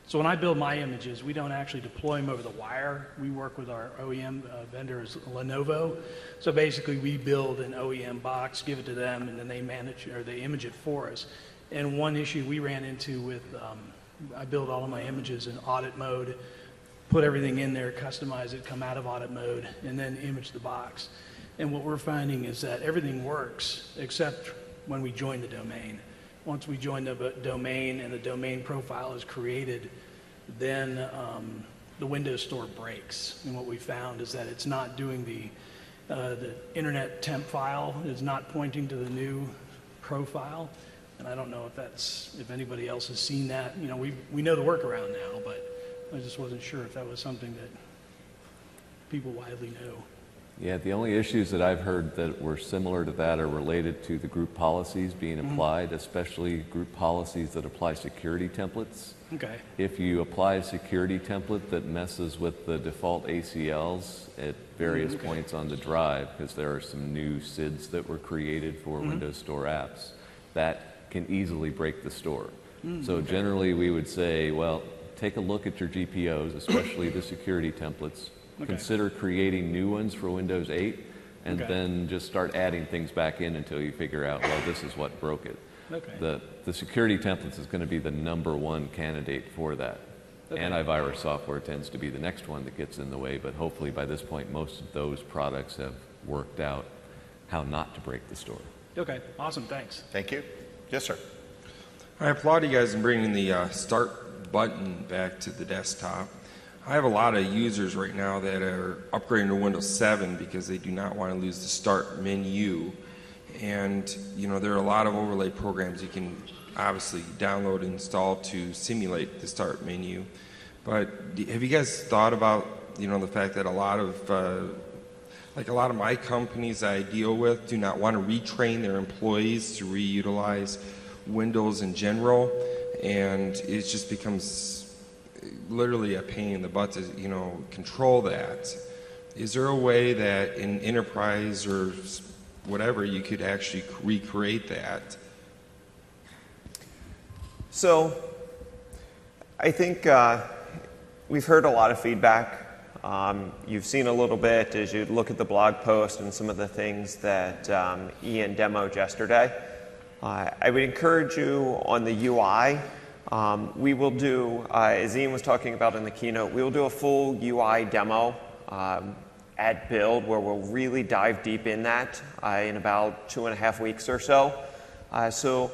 [SPEAKER 19] So when I build my images, we don't actually deploy them over the wire. We work with our OEM vendors, Lenovo. So basically, we build an OEM box, give it to them, and then they manage or they image it for us. And one issue we ran into with I build all of my images in audit mode, put everything in there, customize it, come out of audit mode, and then image the box. And what we're finding is that everything works except when we join the domain. Once we join the domain and the domain profile is created, then the Windows Store breaks. And what we found is that it's not doing the internet temp file is not pointing to the new profile. And I don't know if anybody else has seen that. We know the workaround now, but I just wasn't sure if that was something that people widely know.
[SPEAKER 3] Yeah, the only issues that I've heard that were similar to that are related to the group policies being applied, especially group policies that apply security templates.
[SPEAKER 19] Okay.
[SPEAKER 3] If you apply a security template that messes with the default ACLs at various points on the drive, because there are some new SIDs that were created for Windows Store apps, that can easily break the store. So generally we would say, well, take a look at your GPOs, especially the security templates. Consider creating new ones for Windows 8, and then just start adding things back in until you figure out, well, this is what broke it. The security templates is going to be the #1 candidate for that. Antivirus software tends to be the next one that gets in the way, but hopefully by this point most of those products have worked out how not to break the store.
[SPEAKER 19] Okay, awesome, thanks.
[SPEAKER 1] Thank you. Yes, sir.
[SPEAKER 12] I applaud you guys in bringing the start button back to the desktop. I have a lot of users right now that are upgrading to Windows 7 because they do not want to lose the start menu. And, there are a lot of overlay programs you can obviously download and install to simulate the start menu. But have you guys thought about, the fact that a lot of my companies I deal with do not want to retrain their employees to reutilize Windows in general, and it just becomes literally a pain in the butt to control that. Is there a way that in enterprise or whatever you could actually recreate that?
[SPEAKER 4] So I think we've heard a lot of feedback. You've seen a little bit as you look at the blog post and some of the things that Ian demoed yesterday. I would encourage you on the UI. We will do, as Ian was talking about in the keynote, we will do a full UI demo at Build where we'll really dive deep in that in about 2.5 weeks or so. So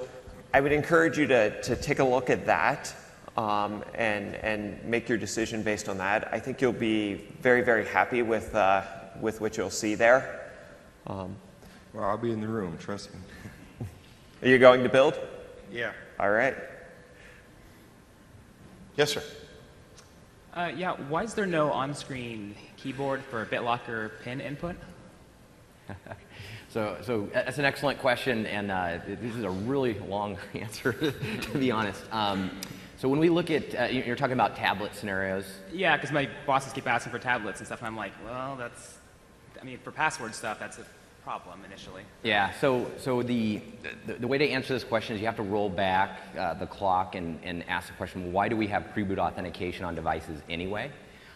[SPEAKER 4] I would encourage you to take a look at that and make your decision based on that. I think you'll be very, very happy with what you'll see there.
[SPEAKER 12] Well, I'll be in the room, trust me.
[SPEAKER 4] Are you going to Build?
[SPEAKER 12] Yeah.
[SPEAKER 4] All right.
[SPEAKER 1] Yes, sir.
[SPEAKER 7] Yeah, why is there no on-screen keyboard for BitLocker pin input?
[SPEAKER 2] So that's an excellent question, and this is a really long answer, to be honest. So when we look at, you're talking about tablet scenarios?
[SPEAKER 7] Yeah, because my bosses keep asking for tablets and stuff, and I'm like, well, for password stuff, that's problem initially?
[SPEAKER 2] Yeah, so the way to answer this question is you have to roll back the clock and ask the question, why do we have pre-boot authentication on devices anyway?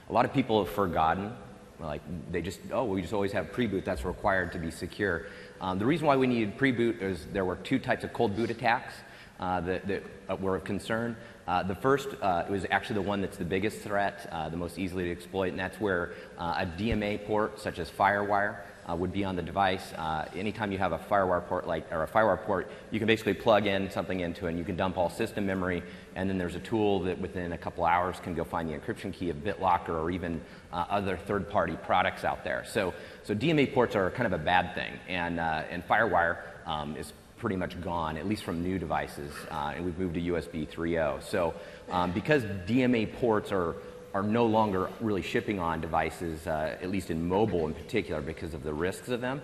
[SPEAKER 2] A lot of people have forgotten, like we just always have pre-boot, that's required to be secure. The reason why we needed pre-boot is there were two types of cold boot attacks that were of concern. The first was actually the one that's the biggest threat, the most easily to exploit, and that's where a DMA port, such as FireWire, would be on the device. Anytime you have a FireWire port, you can basically plug in something into it, and you can dump all system memory, and then there's a tool that within a couple hours can go find the encryption key of BitLocker or even other third-party products out there. So DMA ports are kind of a bad thing, and FireWire is pretty much gone, at least from new devices, and we've moved to USB 3.0. So because DMA ports are no longer really shipping on devices, at least in mobile in particular, because of the risks of them,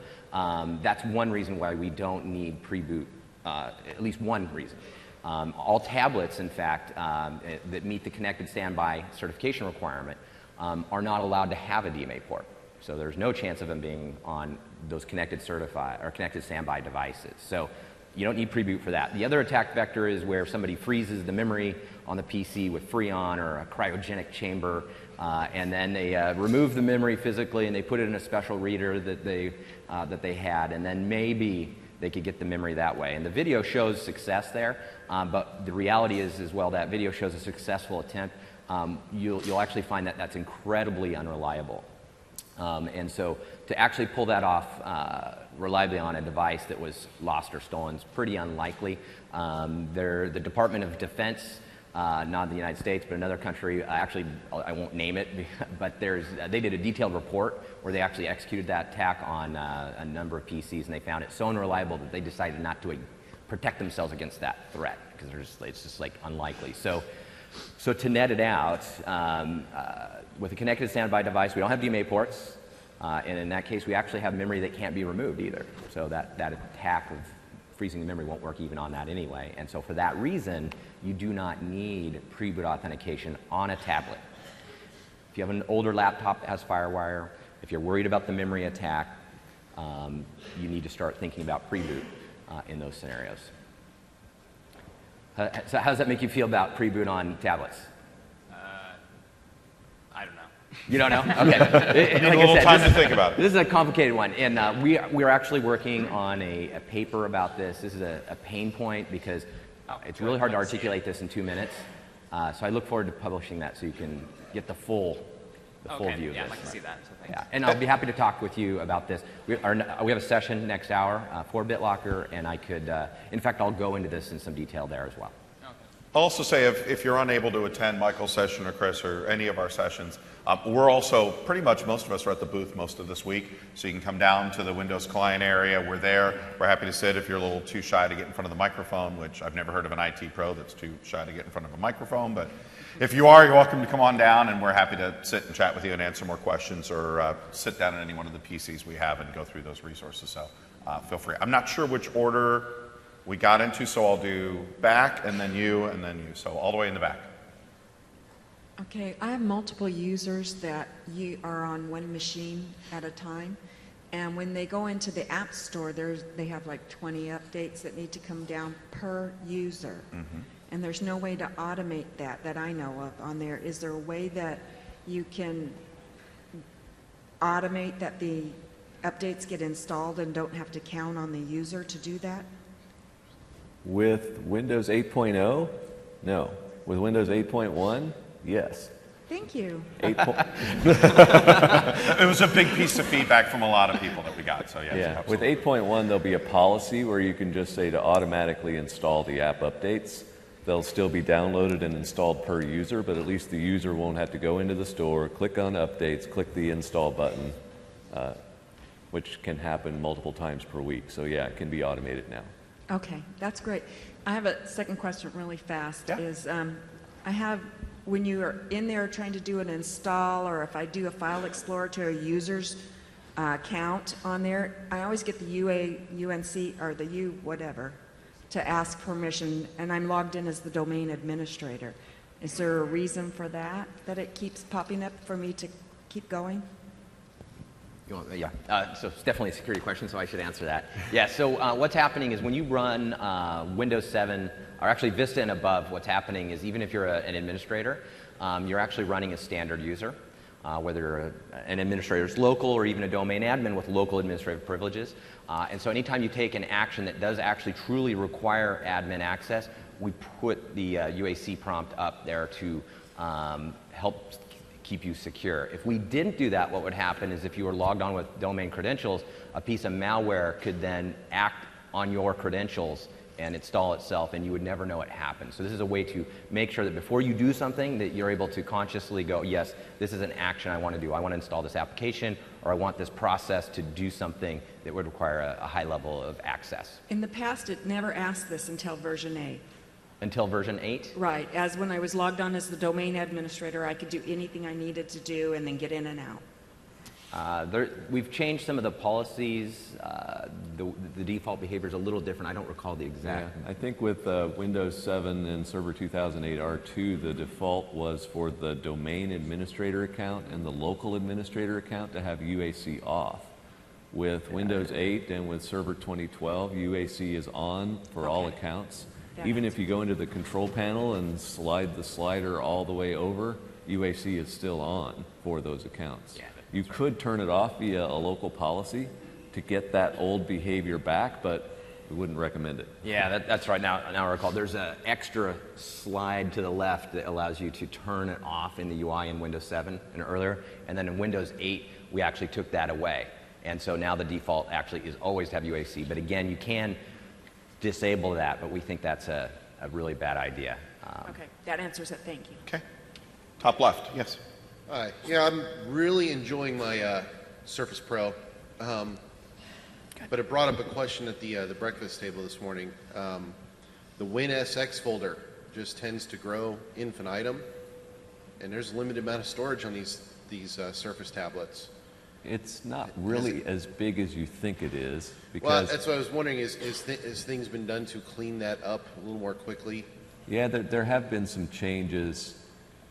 [SPEAKER 2] that's one reason why we don't need pre-boot, at least one reason. All tablets, in fact, that meet the connected standby certification requirement are not allowed to have a DMA port. So there's no chance of them being on those connected standby devices. So you don't need pre-boot for that. The other attack vector is where somebody freezes the memory on the PC with Freon or a cryogenic chamber, and then they remove the memory physically and they put it in a special reader that they had, and then maybe they could get the memory that way. And the video shows success there, but the reality is as well that video shows a successful attempt. You'll actually find that that's incredibly unreliable. And so to actually pull that off reliably on a device that was lost or stolen is pretty unlikely. The Department of Defense, not the United States, but another country, actually I won't name it, but they did a detailed report where they actually executed that attack on a number of PCs, and they found it so unreliable that they decided not to protect themselves against that threat because it's just like unlikely. So to net it out, with a connected standby device, we don't have DMA ports, and in that case, we actually have memory that can't be removed either. So that attack of freezing the memory won't work even on that anyway. And so for that reason, you do not need pre-boot authentication on a tablet. If you have an older laptop that has FireWire, if you're worried about the memory attack, you need to start thinking about pre-boot in those scenarios. So how does that make you feel about pre-boot on tablets?
[SPEAKER 7] I don't know.
[SPEAKER 2] You don't know? Okay.
[SPEAKER 1] You need a little time to think about it.
[SPEAKER 2] This is a complicated one, and we're actually working on a paper about this. This is a pain point because it's really hard to articulate this in 2 minutes. So I look forward to publishing that so you can get the full view of this.
[SPEAKER 7] I'd like to see that. So thanks.
[SPEAKER 2] Yeah, and I'll be happy to talk with you about this. We have a session next hour for BitLocker, and I could, in fact, I'll go into this in some detail there as well.
[SPEAKER 1] I'll also say if you're unable to attend Michael's session or Chris or any of our sessions, we're also, pretty much most of us are at the booth most of this week, so you can come down to the Windows client area. We're there. We're happy to sit if you're a little too shy to get in front of the microphone, which I've never heard of an IT pro that's too shy to get in front of a microphone, but if you are, you're welcome to come on down, and we're happy to sit and chat with you and answer more questions or sit down at any one of the PCs we have and go through those resources, so feel free. I'm not sure which order we got into, so I'll do back, and then you, so all the way in the back.
[SPEAKER 20] Okay, I have multiple users that are on one machine at a time, and when they go into the App Store, they have like 20 updates that need to come down per user. Mm-hmm. And there's no way to automate that I know of on there. Is there a way that you can automate that the updates get installed and don't have to count on the user to do that?
[SPEAKER 3] With Windows 8.0, no. With Windows 8.1, yes.
[SPEAKER 20] Thank you.
[SPEAKER 1] It was a big piece of feedback from a lot of people that we got, so yes.
[SPEAKER 3] Yeah, with 8.1, there'll be a policy where you can just say to automatically install the app updates. They'll still be downloaded and installed per user, but at least the user won't have to go into the store, click on updates, click the install button, which can happen multiple times per week. So yeah, it can be automated now.
[SPEAKER 20] Okay, that's great. I have a second question really fast.
[SPEAKER 3] Yeah.
[SPEAKER 20] I have, when you are in there trying to do an install, or if I do a file explorer to a user's count on there, I always get the UNC or the U whatever to ask permission, and I'm logged in as the domain administrator. Is there a reason for that it keeps popping up for me to keep going?
[SPEAKER 2] So it's definitely a security question, so I should answer that. Yeah, so what's happening is when you run Windows 7, or actually Vista and above, what's happening is even if you're an administrator, you're actually running a standard user, whether an administrator is local or even a domain admin with local administrative privileges. And so anytime you take an action that does actually truly require admin access, we put the UAC prompt up there to help keep you secure. If we didn't do that, what would happen is if you were logged on with domain credentials, a piece of malware could then act on your credentials and install itself, and you would never know it happened. So this is a way to make sure that before you do something that you're able to consciously go, yes, this is an action I want to do. I want to install this application, or I want this process to do something that would require a high level of access.
[SPEAKER 20] In the past, it never asked this until version 8.
[SPEAKER 2] Until version 8?
[SPEAKER 20] Right. As when I was logged on as the domain administrator, I could do anything I needed to do and then get in and out.
[SPEAKER 2] We've changed some of the policies. The default behavior is a little different. I don't recall the exact.
[SPEAKER 3] Yeah, I think with Windows 7 and Server 2008 R2, the default was for the domain administrator account and the local administrator account to have UAC off. With Windows 8 and with Server 2012, UAC is on for all accounts. Even if you go into the control panel and slide the slider all the way over, UAC is still on for those accounts. You could turn it off via a local policy to get that old behavior back, but we wouldn't recommend it.
[SPEAKER 2] Yeah, that's right. Now I recall there's an extra slide to the left that allows you to turn it off in the UI in Windows 7 and earlier, and then in Windows 8 we actually took that away. And so now the default actually is always to have UAC, but again, you can disable that, but we think that's a really bad idea.
[SPEAKER 20] Okay, that answers it. Thank you.
[SPEAKER 1] Okay. Top left, yes.
[SPEAKER 21] Hi. Yeah, I'm really enjoying my Surface Pro, but it brought up a question at the breakfast table this morning. The WinSX folder just tends to grow infinitum, and there's a limited amount of storage on these Surface tablets.
[SPEAKER 3] It's not really as big as you think it is. Because
[SPEAKER 21] well, that's what I was wondering, has things been done to clean that up a little more quickly?
[SPEAKER 3] Yeah, there have been some changes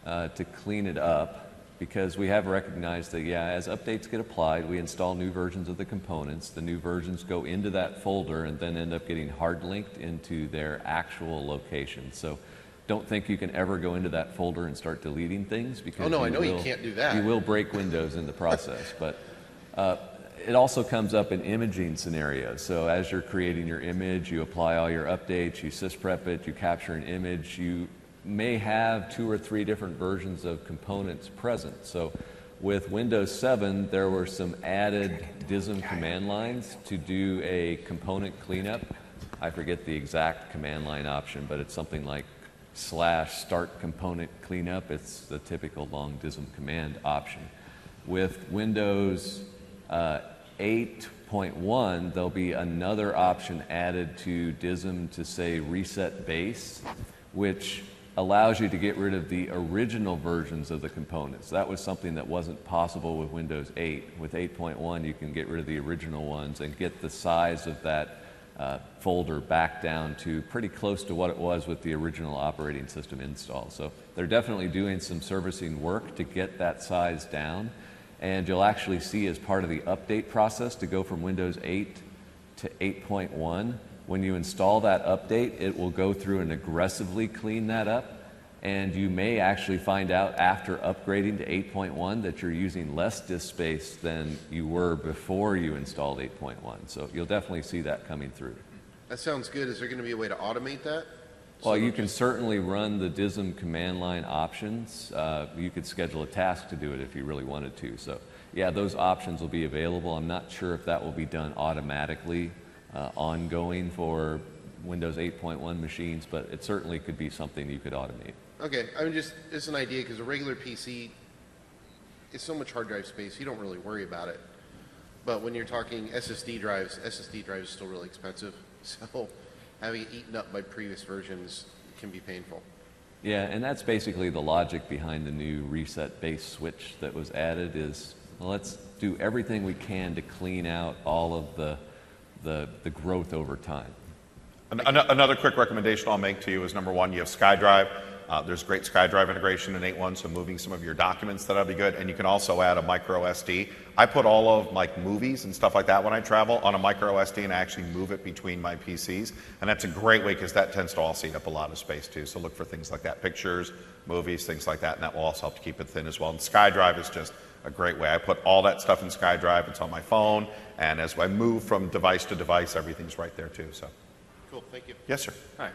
[SPEAKER 3] to clean it up, because we have recognized that, yeah, as updates get applied, we install new versions of the components. The new versions go into that folder and then end up getting hard linked into their actual location. So don't think you can ever go into that folder and start deleting things, because
[SPEAKER 21] you can't do that.
[SPEAKER 3] You will break Windows in the process. But it also comes up in imaging scenarios. So as you're creating your image, you apply all your updates, you sysprep it, you capture an image, you may have 2 or 3 different versions of components present. So with Windows 7, there were some added DISM command lines to do a component cleanup. I forget the exact command line option, but it's something like /start component cleanup. It's the typical long DISM command option. With Windows 8.1, there'll be another option added to DISM to say reset base, which allows you to get rid of the original versions of the components. That was something that wasn't possible with Windows 8. With 8.1, you can get rid of the original ones and get the size of that folder back down to pretty close to what it was with the original operating system install. So they're definitely doing some servicing work to get that size down. And you'll actually see, as part of the update process to go from Windows 8 to 8.1, when you install that update, it will go through and aggressively clean that up. And you may actually find out after upgrading to 8.1 that you're using less disk space than you were before you installed 8.1. So you'll definitely see that coming through.
[SPEAKER 21] That sounds good. Is there going to be a way to automate that?
[SPEAKER 3] Well, you can certainly run the DISM command line options. You could schedule a task to do it if you really wanted to. So yeah, those options will be available. I'm not sure if that will be done automatically, ongoing for Windows 8.1 machines, but it certainly could be something you could automate.
[SPEAKER 21] Okay, I mean, just an idea, because a regular PC is so much hard drive space, you don't really worry about it. But when you're talking SSD drives are still really expensive. So having it eaten up by previous versions can be painful.
[SPEAKER 3] Yeah, and that's basically the logic behind the new reset base switch that was added is, well, let's do everything we can to clean out all of the growth over time.
[SPEAKER 1] Another quick recommendation I'll make to you is, number one, you have SkyDrive. There's great SkyDrive integration in 8.1, so moving some of your documents, that'll be good. And you can also add a micro SD. I put all of like movies and stuff like that when I travel on a micro SD, and I actually move it between my PCs. And that's a great way because that tends to all eat up a lot of space too. So look for things like that, pictures, movies, things like that, and that will also help to keep it thin as well. And SkyDrive is just a great way. I put all that stuff in SkyDrive. It's on my phone, and as I move from device to device, everything's right there too. So.
[SPEAKER 21] Cool, thank you.
[SPEAKER 1] Yes, sir.
[SPEAKER 6] Hi.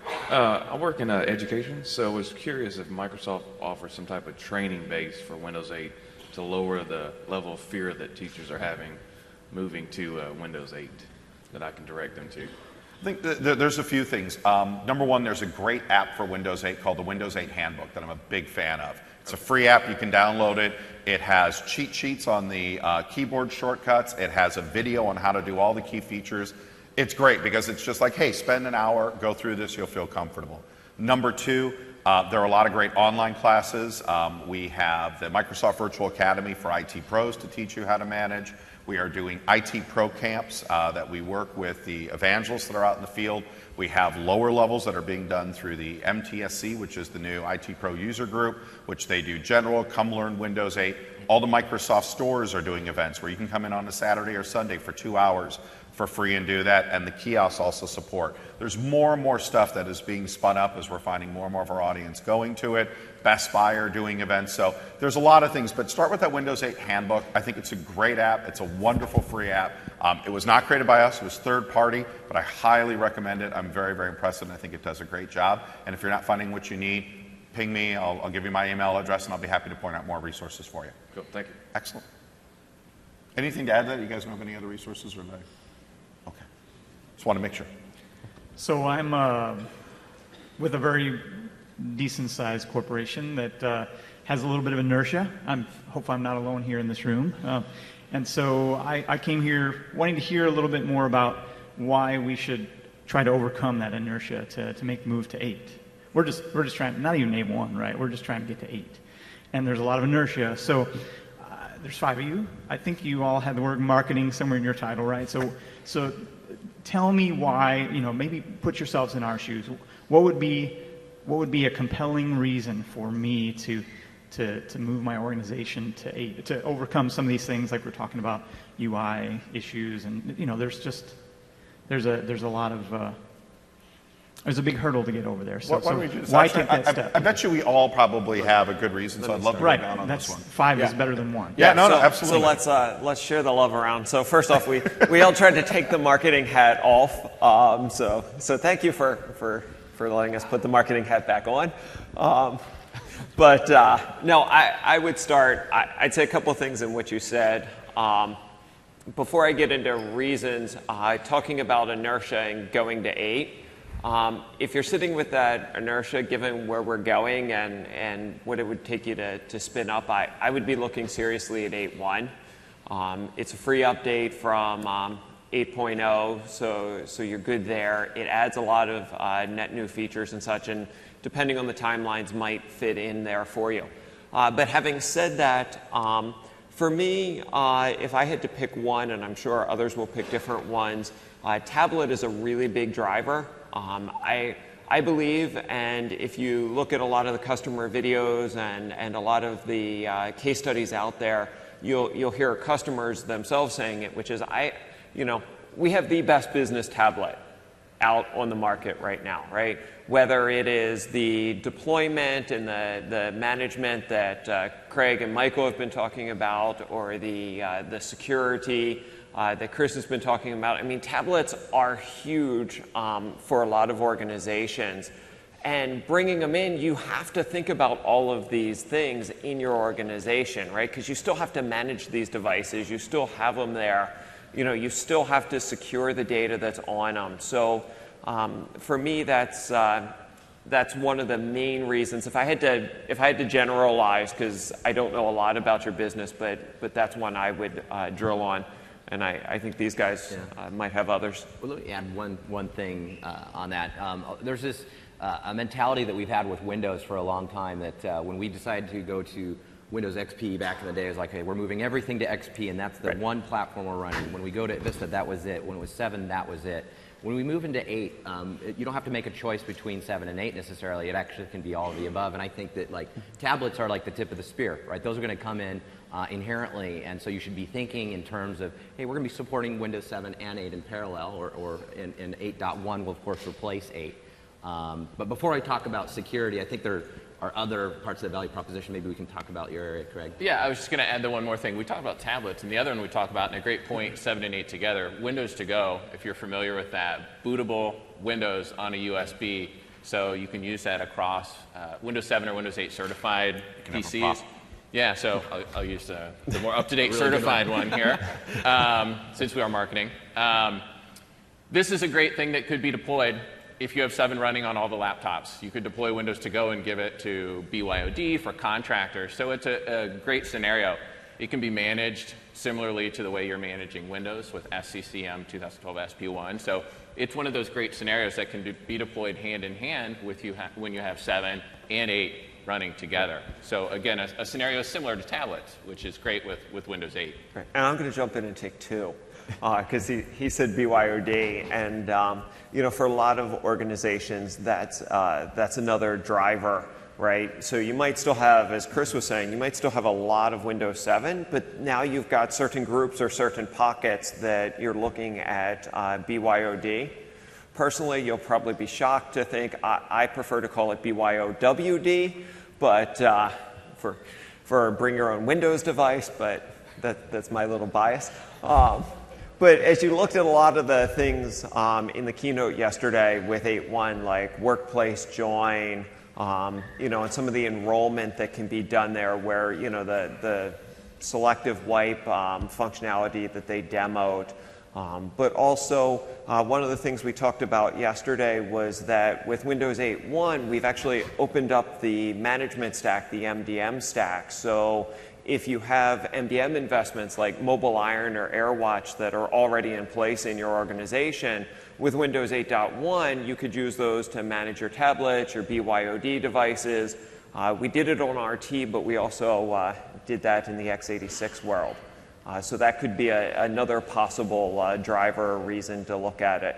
[SPEAKER 6] I work in education, so I was curious if Microsoft offers some type of training base for Windows 8 to lower the level of fear that teachers are having moving to Windows 8 that I can direct them to.
[SPEAKER 1] I think there's a few things. Number one, there's a great app for Windows 8 called the Windows 8 Handbook that I'm a big fan of. It's a free app. You can download it. It has cheat sheets on the keyboard shortcuts. It has a video on how to do all the key features. It's great because it's just like, hey, spend an hour, go through this, you'll feel comfortable. Number two, there are a lot of great online classes. We have the Microsoft Virtual Academy for IT pros to teach you how to manage. We are doing IT pro camps that we work with the evangelists that are out in the field. We have lower levels that are being done through the MTSC, which is the new IT pro user group, which they do general, come learn Windows 8. All the Microsoft stores are doing events where you can come in on a Saturday or Sunday for 2 hours for free and do that, and the kiosks also support. There's more and more stuff that is being spun up as we're finding more and more of our audience going to it. Best Buy are doing events, so there's a lot of things, but start with that Windows 8 Handbook. I think it's a great app. It's a wonderful free app. It was not created by us. It was third party, but I highly recommend it. I'm very, very impressed, and I think it does a great job. And if you're not finding what you need, ping me. I'll give you my email address, and I'll be happy to point out more resources for you.
[SPEAKER 6] Cool. Thank you.
[SPEAKER 1] Excellent. Anything to add to that? You guys know of any other resources? Or no? Okay. Just want to make sure.
[SPEAKER 22] So I'm with a very decent-sized corporation that has a little bit of inertia. I hope I'm not alone here in this room. And so I came here wanting to hear a little bit more about why we should try to overcome that inertia to make the move to 8. We're just trying, not even 8.1, right? We're just trying to get to 8. And there's a lot of inertia. So there's 5 of you. I think you all have the word marketing somewhere in your title, right? So tell me why, maybe put yourselves in our shoes. What would be a compelling reason for me to move my organization to 8, to overcome some of these things like we're talking about UI issues, and there's a lot of there's a big hurdle to get over there. So why take that step?
[SPEAKER 1] I bet you we all probably have a good reason, so I'd love to go down on this one.
[SPEAKER 22] 5 is better than 1.
[SPEAKER 1] Yeah, no, absolutely.
[SPEAKER 4] So let's share the love around. So first off, we all tried to take the marketing hat off. So thank you for letting us put the marketing hat back on. But I would start. I'd say a couple of things in what you said. Before I get into reasons, talking about inertia and going to 8. If you're sitting with that inertia, given where we're going and what it would take you to spin up, I would be looking seriously at 8.1. It's a free update from 8.0, so you're good there. It adds a lot of net new features and such, and depending on the timelines, might fit in there for you. But having said that, for me, if I had to pick one, and I'm sure others will pick different ones, tablet is a really big driver. I believe, and if you look at a lot of the customer videos and a lot of the case studies out there, you'll hear customers themselves saying it, which is, we have the best business tablet out on the market right now, right? Whether it is the deployment and the management that Craig and Michael have been talking about, or the security that Chris has been talking about. I mean, tablets are huge for a lot of organizations. And bringing them in, you have to think about all of these things in your organization, right? Because you still have to manage these devices. You still have them there. You still have to secure the data that's on them. So for me, that's one of the main reasons. If I had to generalize, because I don't know a lot about your business, but that's one I would drill on. And I think these guys might have others.
[SPEAKER 2] Well, let me add one thing on that. There's this a mentality that we've had with Windows for a long time that when we decided to go to Windows XP back in the day, it was like, hey, we're moving everything to XP, and that's the one platform we're running. When we go to Vista, that was it. When it was 7, that was it. When we move into 8, you don't have to make a choice between 7 and 8 necessarily. It actually can be all of the above. And I think that like tablets are like the tip of the spear, right? Those are going to come in inherently, and so you should be thinking in terms of, hey, we're going to be supporting Windows 7 and 8 in parallel, or in 8.1 will of course replace 8. But before I talk about security, I think there are other parts of the value proposition. Maybe we can talk about your area, Craig.
[SPEAKER 5] Yeah, I was just going to add the one more thing. We talked about tablets, and the other one we talked about, and a great point, 7 and 8 together, Windows to Go, if you're familiar with that, bootable Windows on a USB, so you can use that across Windows 7 or Windows 8 certified PCs. Yeah, so I'll use the more up-to-date
[SPEAKER 2] Really
[SPEAKER 5] certified one here, since we are marketing. This is a great thing that could be deployed if you have 7 running on all the laptops. You could deploy Windows to Go and give it to BYOD for contractors. So it's a great scenario. It can be managed similarly to the way you're managing Windows with SCCM 2012 SP1. So it's one of those great scenarios that can be deployed hand in hand with you when you have 7 and 8 running together. So again, a scenario similar to tablets, which is great with Windows 8.
[SPEAKER 4] Right. And I'm going to jump in and take 2. Because he said BYOD, and for a lot of organizations, that's another driver, right? So you might still have, as Chris was saying, you might still have a lot of Windows 7, but now you've got certain groups or certain pockets that you're looking at BYOD. Personally, you'll probably be shocked to think I prefer to call it BYOWD, but for bring your own Windows device, but that's my little bias. But as you looked at a lot of the things in the keynote yesterday with 8.1, like workplace join, and some of the enrollment that can be done there where, the selective wipe functionality that they demoed. But also, one of the things we talked about yesterday was that with Windows 8.1, we've actually opened up the management stack, the MDM stack. So if you have MDM investments like Mobile Iron or AirWatch that are already in place in your organization, with Windows 8.1, you could use those to manage your tablets, your BYOD devices. We did it on RT, but we also did that in the x86 world. So that could be another possible driver or reason to look at it.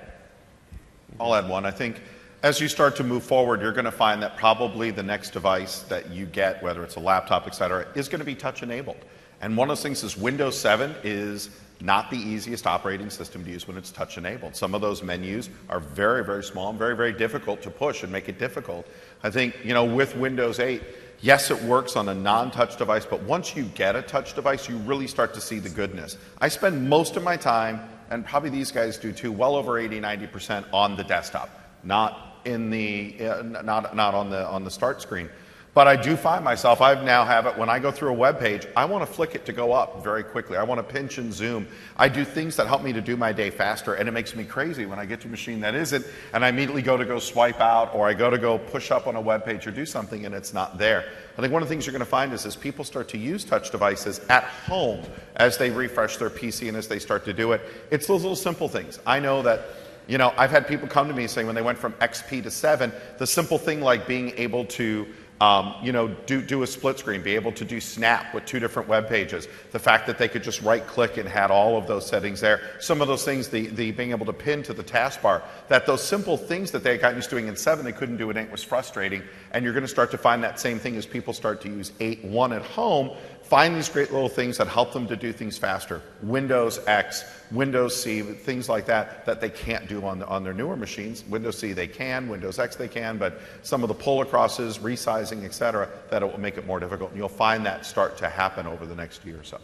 [SPEAKER 1] I'll add one. I think as you start to move forward, you're going to find that probably the next device that you get, whether it's a laptop, et cetera, is going to be touch enabled. And one of those things is Windows 7 is not the easiest operating system to use when it's touch enabled. Some of those menus are very, very small and very, very difficult to push and make it difficult. I think, with Windows 8, yes, it works on a non-touch device, but once you get a touch device, you really start to see the goodness. I spend most of my time, and probably these guys do too, well over 80–90% on the desktop, not in the not on the start screen. But I do find myself, I now have it when I go through a web page, I want to flick it to go up very quickly. I want to pinch and zoom. I do things that help me to do my day faster, and it makes me crazy when I get to a machine that isn't, and I immediately go swipe out, or I go push up on a web page or do something, and it's not there. I think one of the things you're going to find is as people start to use touch devices at home, as they refresh their PC and as they start to do it, it's those little simple things. I know that I've had people come to me saying when they went from XP to 7, the simple thing like being able to do a split screen, be able to do Snap with 2 different web pages, the fact that they could just right click and had all of those settings there, some of those things, the being able to pin to the taskbar, that those simple things that they had gotten used to doing in 7 they couldn't do in 8 was frustrating, and you're going to start to find that same thing as people start to use 8.1 at home. Find these great little things that help them to do things faster. Windows X, Windows C, things like that they can't do on their newer machines. Windows C they can, Windows X they can, but some of the pull acrosses, resizing, etc., that it will make it more difficult. And you'll find that start to happen over the next year or so.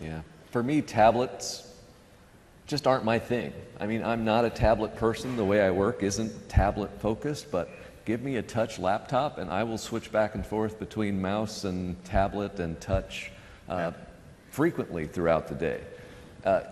[SPEAKER 3] Yeah. For me, tablets just aren't my thing. I mean, I'm not a tablet person. The way I work isn't tablet focused, but give me a touch laptop and I will switch back and forth between mouse and tablet and touch frequently throughout the day.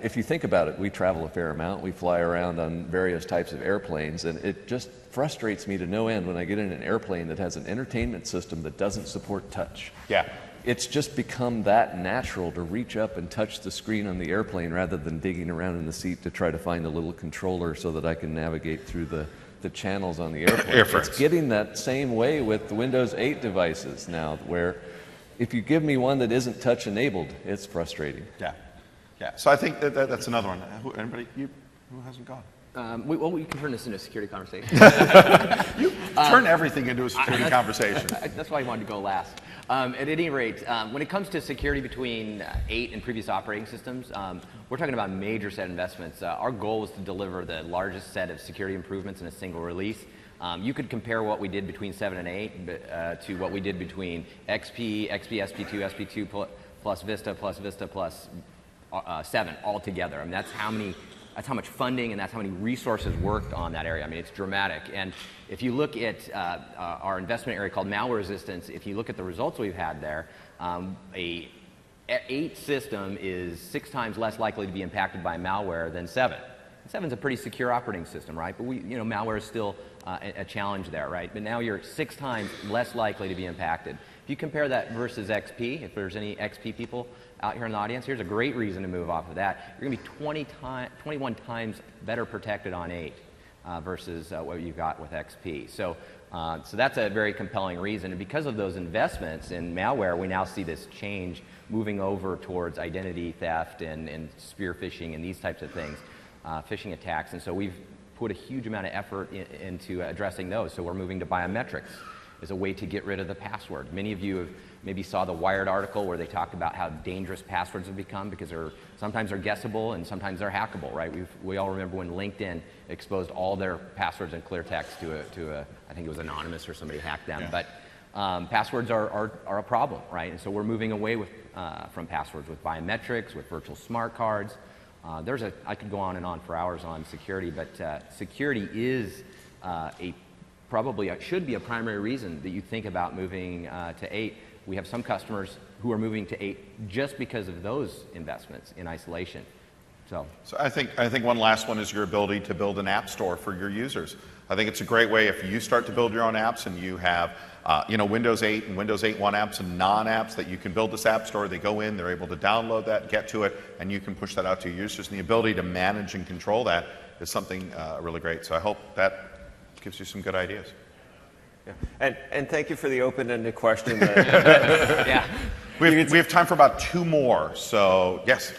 [SPEAKER 3] If you think about it, we travel a fair amount. We fly around on various types of airplanes, and it just frustrates me to no end when I get in an airplane that has an entertainment system that doesn't support touch.
[SPEAKER 1] Yeah.
[SPEAKER 3] It's just become that natural to reach up and touch the screen on the airplane rather than digging around in the seat to try to find a little controller so that I can navigate through the channels on the airplane. It's getting that same way with the Windows 8 devices now, where if you give me one that isn't touch enabled, it's frustrating.
[SPEAKER 1] Yeah. So I think that's another one. Anybody? Who hasn't gone?
[SPEAKER 2] Well, we can turn this into a security conversation.
[SPEAKER 1] You turn everything into a security conversation.
[SPEAKER 2] That's why I wanted to go last. At any rate, when it comes to security between 8 and previous operating systems, we're talking about major set investments. Our goal was to deliver the largest set of security improvements in a single release. You could compare what we did between 7 and 8 to what we did between XP, SP2, SP2 plus Vista plus 7 all together. I mean, that's how much funding and that's how many resources worked on that area. I mean, it's dramatic. And if you look at our investment area called malware resistance, if you look at the results we've had there, a 8 system is 6 times less likely to be impacted by malware than 7. 7's a pretty secure operating system, right? But malware is still a challenge there, right? But now you're 6 times less likely to be impacted. If you compare that versus XP, if there's any XP people out here in the audience, here's a great reason to move off of that. You're going to be 21 times better protected on 8 versus what you've got with XP. So that's a very compelling reason. And because of those investments in malware, we now see this change moving over towards identity theft and spear phishing and these types of things, phishing attacks. And so we've put a huge amount of effort into addressing those. So we're moving to biometrics as a way to get rid of the password. Many of you have maybe saw the Wired article where they talked about how dangerous passwords have become because sometimes they're guessable and sometimes they're hackable, right? We all remember when LinkedIn exposed all their passwords in clear text to I think it was Anonymous or somebody hacked them. Yeah. But passwords are a problem, right? And so we're moving away from passwords with biometrics, with virtual smart cards. I could go on and on for hours on security, but security is should be a primary reason that you think about moving to 8. We have some customers who are moving to 8 just because of those investments in isolation. So
[SPEAKER 1] I think one last one is your ability to build an app store for your users. I think it's a great way if you start to build your own apps and you have Windows 8 and Windows 8.1 apps and non-apps that you can build this app store. They go in, they're able to download that, get to it, and you can push that out to your users. And the ability to manage and control that is something really great. So I hope that gives you some good ideas.
[SPEAKER 4] Yeah. And thank you for the open-ended question.
[SPEAKER 1] Yeah. We have time for about 2 more. So yes.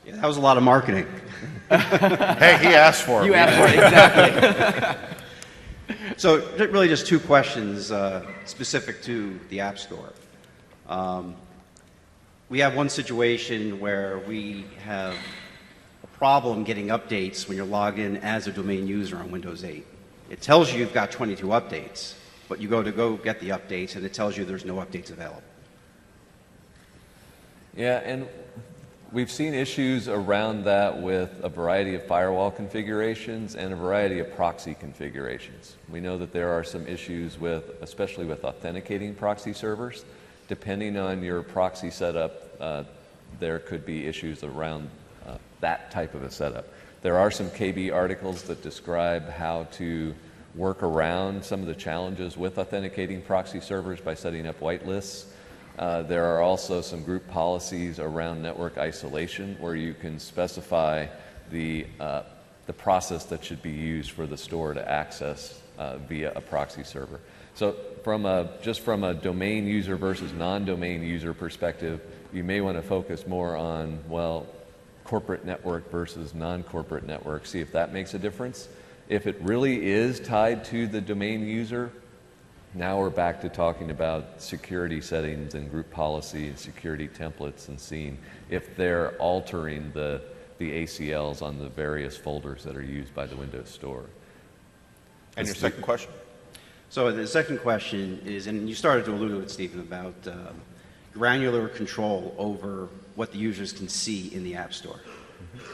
[SPEAKER 8] Yeah, that was a lot of marketing.
[SPEAKER 1] Hey, he asked for it.
[SPEAKER 2] You asked for it, exactly.
[SPEAKER 8] So really just 2 questions specific to the App Store. We have one situation where we have a problem getting updates when you're logged in as a domain user on Windows 8. It tells you you've got 22 updates, but you go get the updates and it tells you there's no updates available.
[SPEAKER 3] Yeah, and we've seen issues around that with a variety of firewall configurations and a variety of proxy configurations. We know that there are some issues especially with authenticating proxy servers. Depending on your proxy setup, there could be issues around that type of a setup. There are some KB articles that describe how to work around some of the challenges with authenticating proxy servers by setting up whitelists. There are also some group policies around network isolation where you can specify the process that should be used for the store to access via a proxy server. So just from a domain user versus non-domain user perspective, you may want to focus more on, corporate network versus non-corporate network, see if that makes a difference. If it really is tied to the domain user, now we're back to talking about security settings and group policy and security templates and seeing if they're altering the ACLs on the various folders that are used by the Windows Store.
[SPEAKER 1] And your second question?
[SPEAKER 8] So the second question is, and you started to allude to it, Stephen, about granular control over what the users can see in the App Store.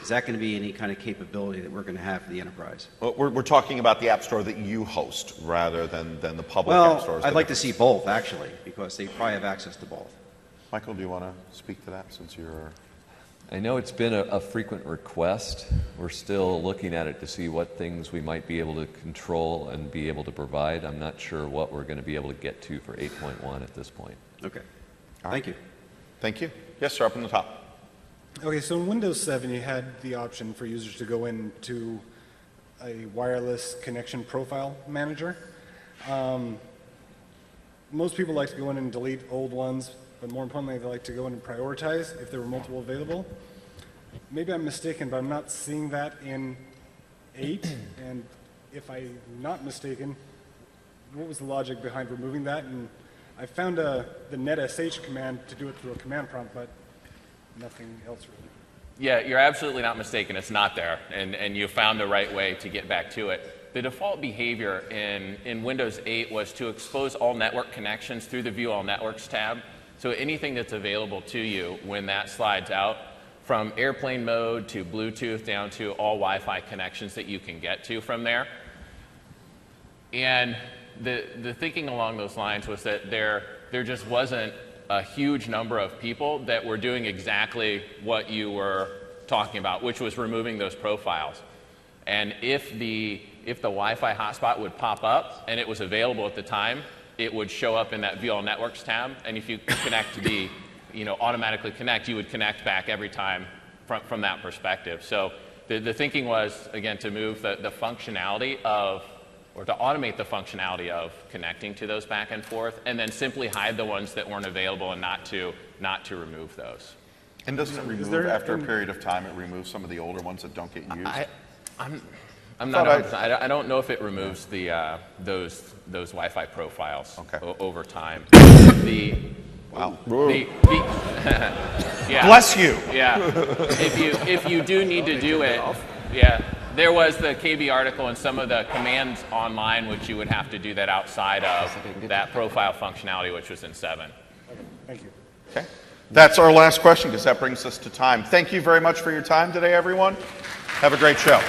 [SPEAKER 8] Is that going to be any kind of capability that we're going to have for the enterprise?
[SPEAKER 1] Well, we're talking about the App Store that you host rather than the public App Stores.
[SPEAKER 8] I'd like to see both, actually, because they probably have access to both.
[SPEAKER 1] Michael, do you want to speak to that since you're...
[SPEAKER 3] I know it's been a frequent request. We're still looking at it to see what things we might be able to control and be able to provide. I'm not sure what we're going to be able to get to for 8.1 at this point.
[SPEAKER 8] Okay. Thank you.
[SPEAKER 1] Thank you. Yes, sir, up on the top.
[SPEAKER 9] Okay, so in Windows 7, you had the option for users to go into a wireless connection profile manager. Most people like to go in and delete old ones, but more importantly, they like to go in and prioritize if there were multiple available. Maybe I'm mistaken, but I'm not seeing that in 8, and if I'm not mistaken, what was the logic behind removing that? And I found the netsh command to do it through a command prompt, but nothing else really.
[SPEAKER 5] Yeah, you're absolutely not mistaken. It's not there, and you found the right way to get back to it. The default behavior in Windows 8 was to expose all network connections through the View All Networks tab. So anything that's available to you when that slides out, from airplane mode to Bluetooth down to all Wi-Fi connections that you can get to from there. And the thinking along those lines was that there just wasn't a huge number of people that were doing exactly what you were talking about, which was removing those profiles. And if the Wi-Fi hotspot would pop up and it was available at the time, it would show up in that View All Networks tab. And if you connect to automatically connect, you would connect back every time from that perspective. So the thinking was, again, to move the functionality of, or to automate the functionality of connecting to those back and forth, and then simply hide the ones that weren't available and not to remove those.
[SPEAKER 1] And doesn't it remove, after a period of time, it removes some of the older ones that don't get used?
[SPEAKER 5] I don't know if it removes those Wi-Fi profiles over time.
[SPEAKER 1] Wow.
[SPEAKER 5] Yeah.
[SPEAKER 1] Bless you.
[SPEAKER 5] Yeah. If you do need to do it, yeah. There was the KB article and some of the commands online, which you would have to do that outside of that profile functionality, which was in 7.
[SPEAKER 9] Okay, thank you.
[SPEAKER 1] Okay. That's our last question, because that brings us to time. Thank you very much for your time today, everyone. Have a great show.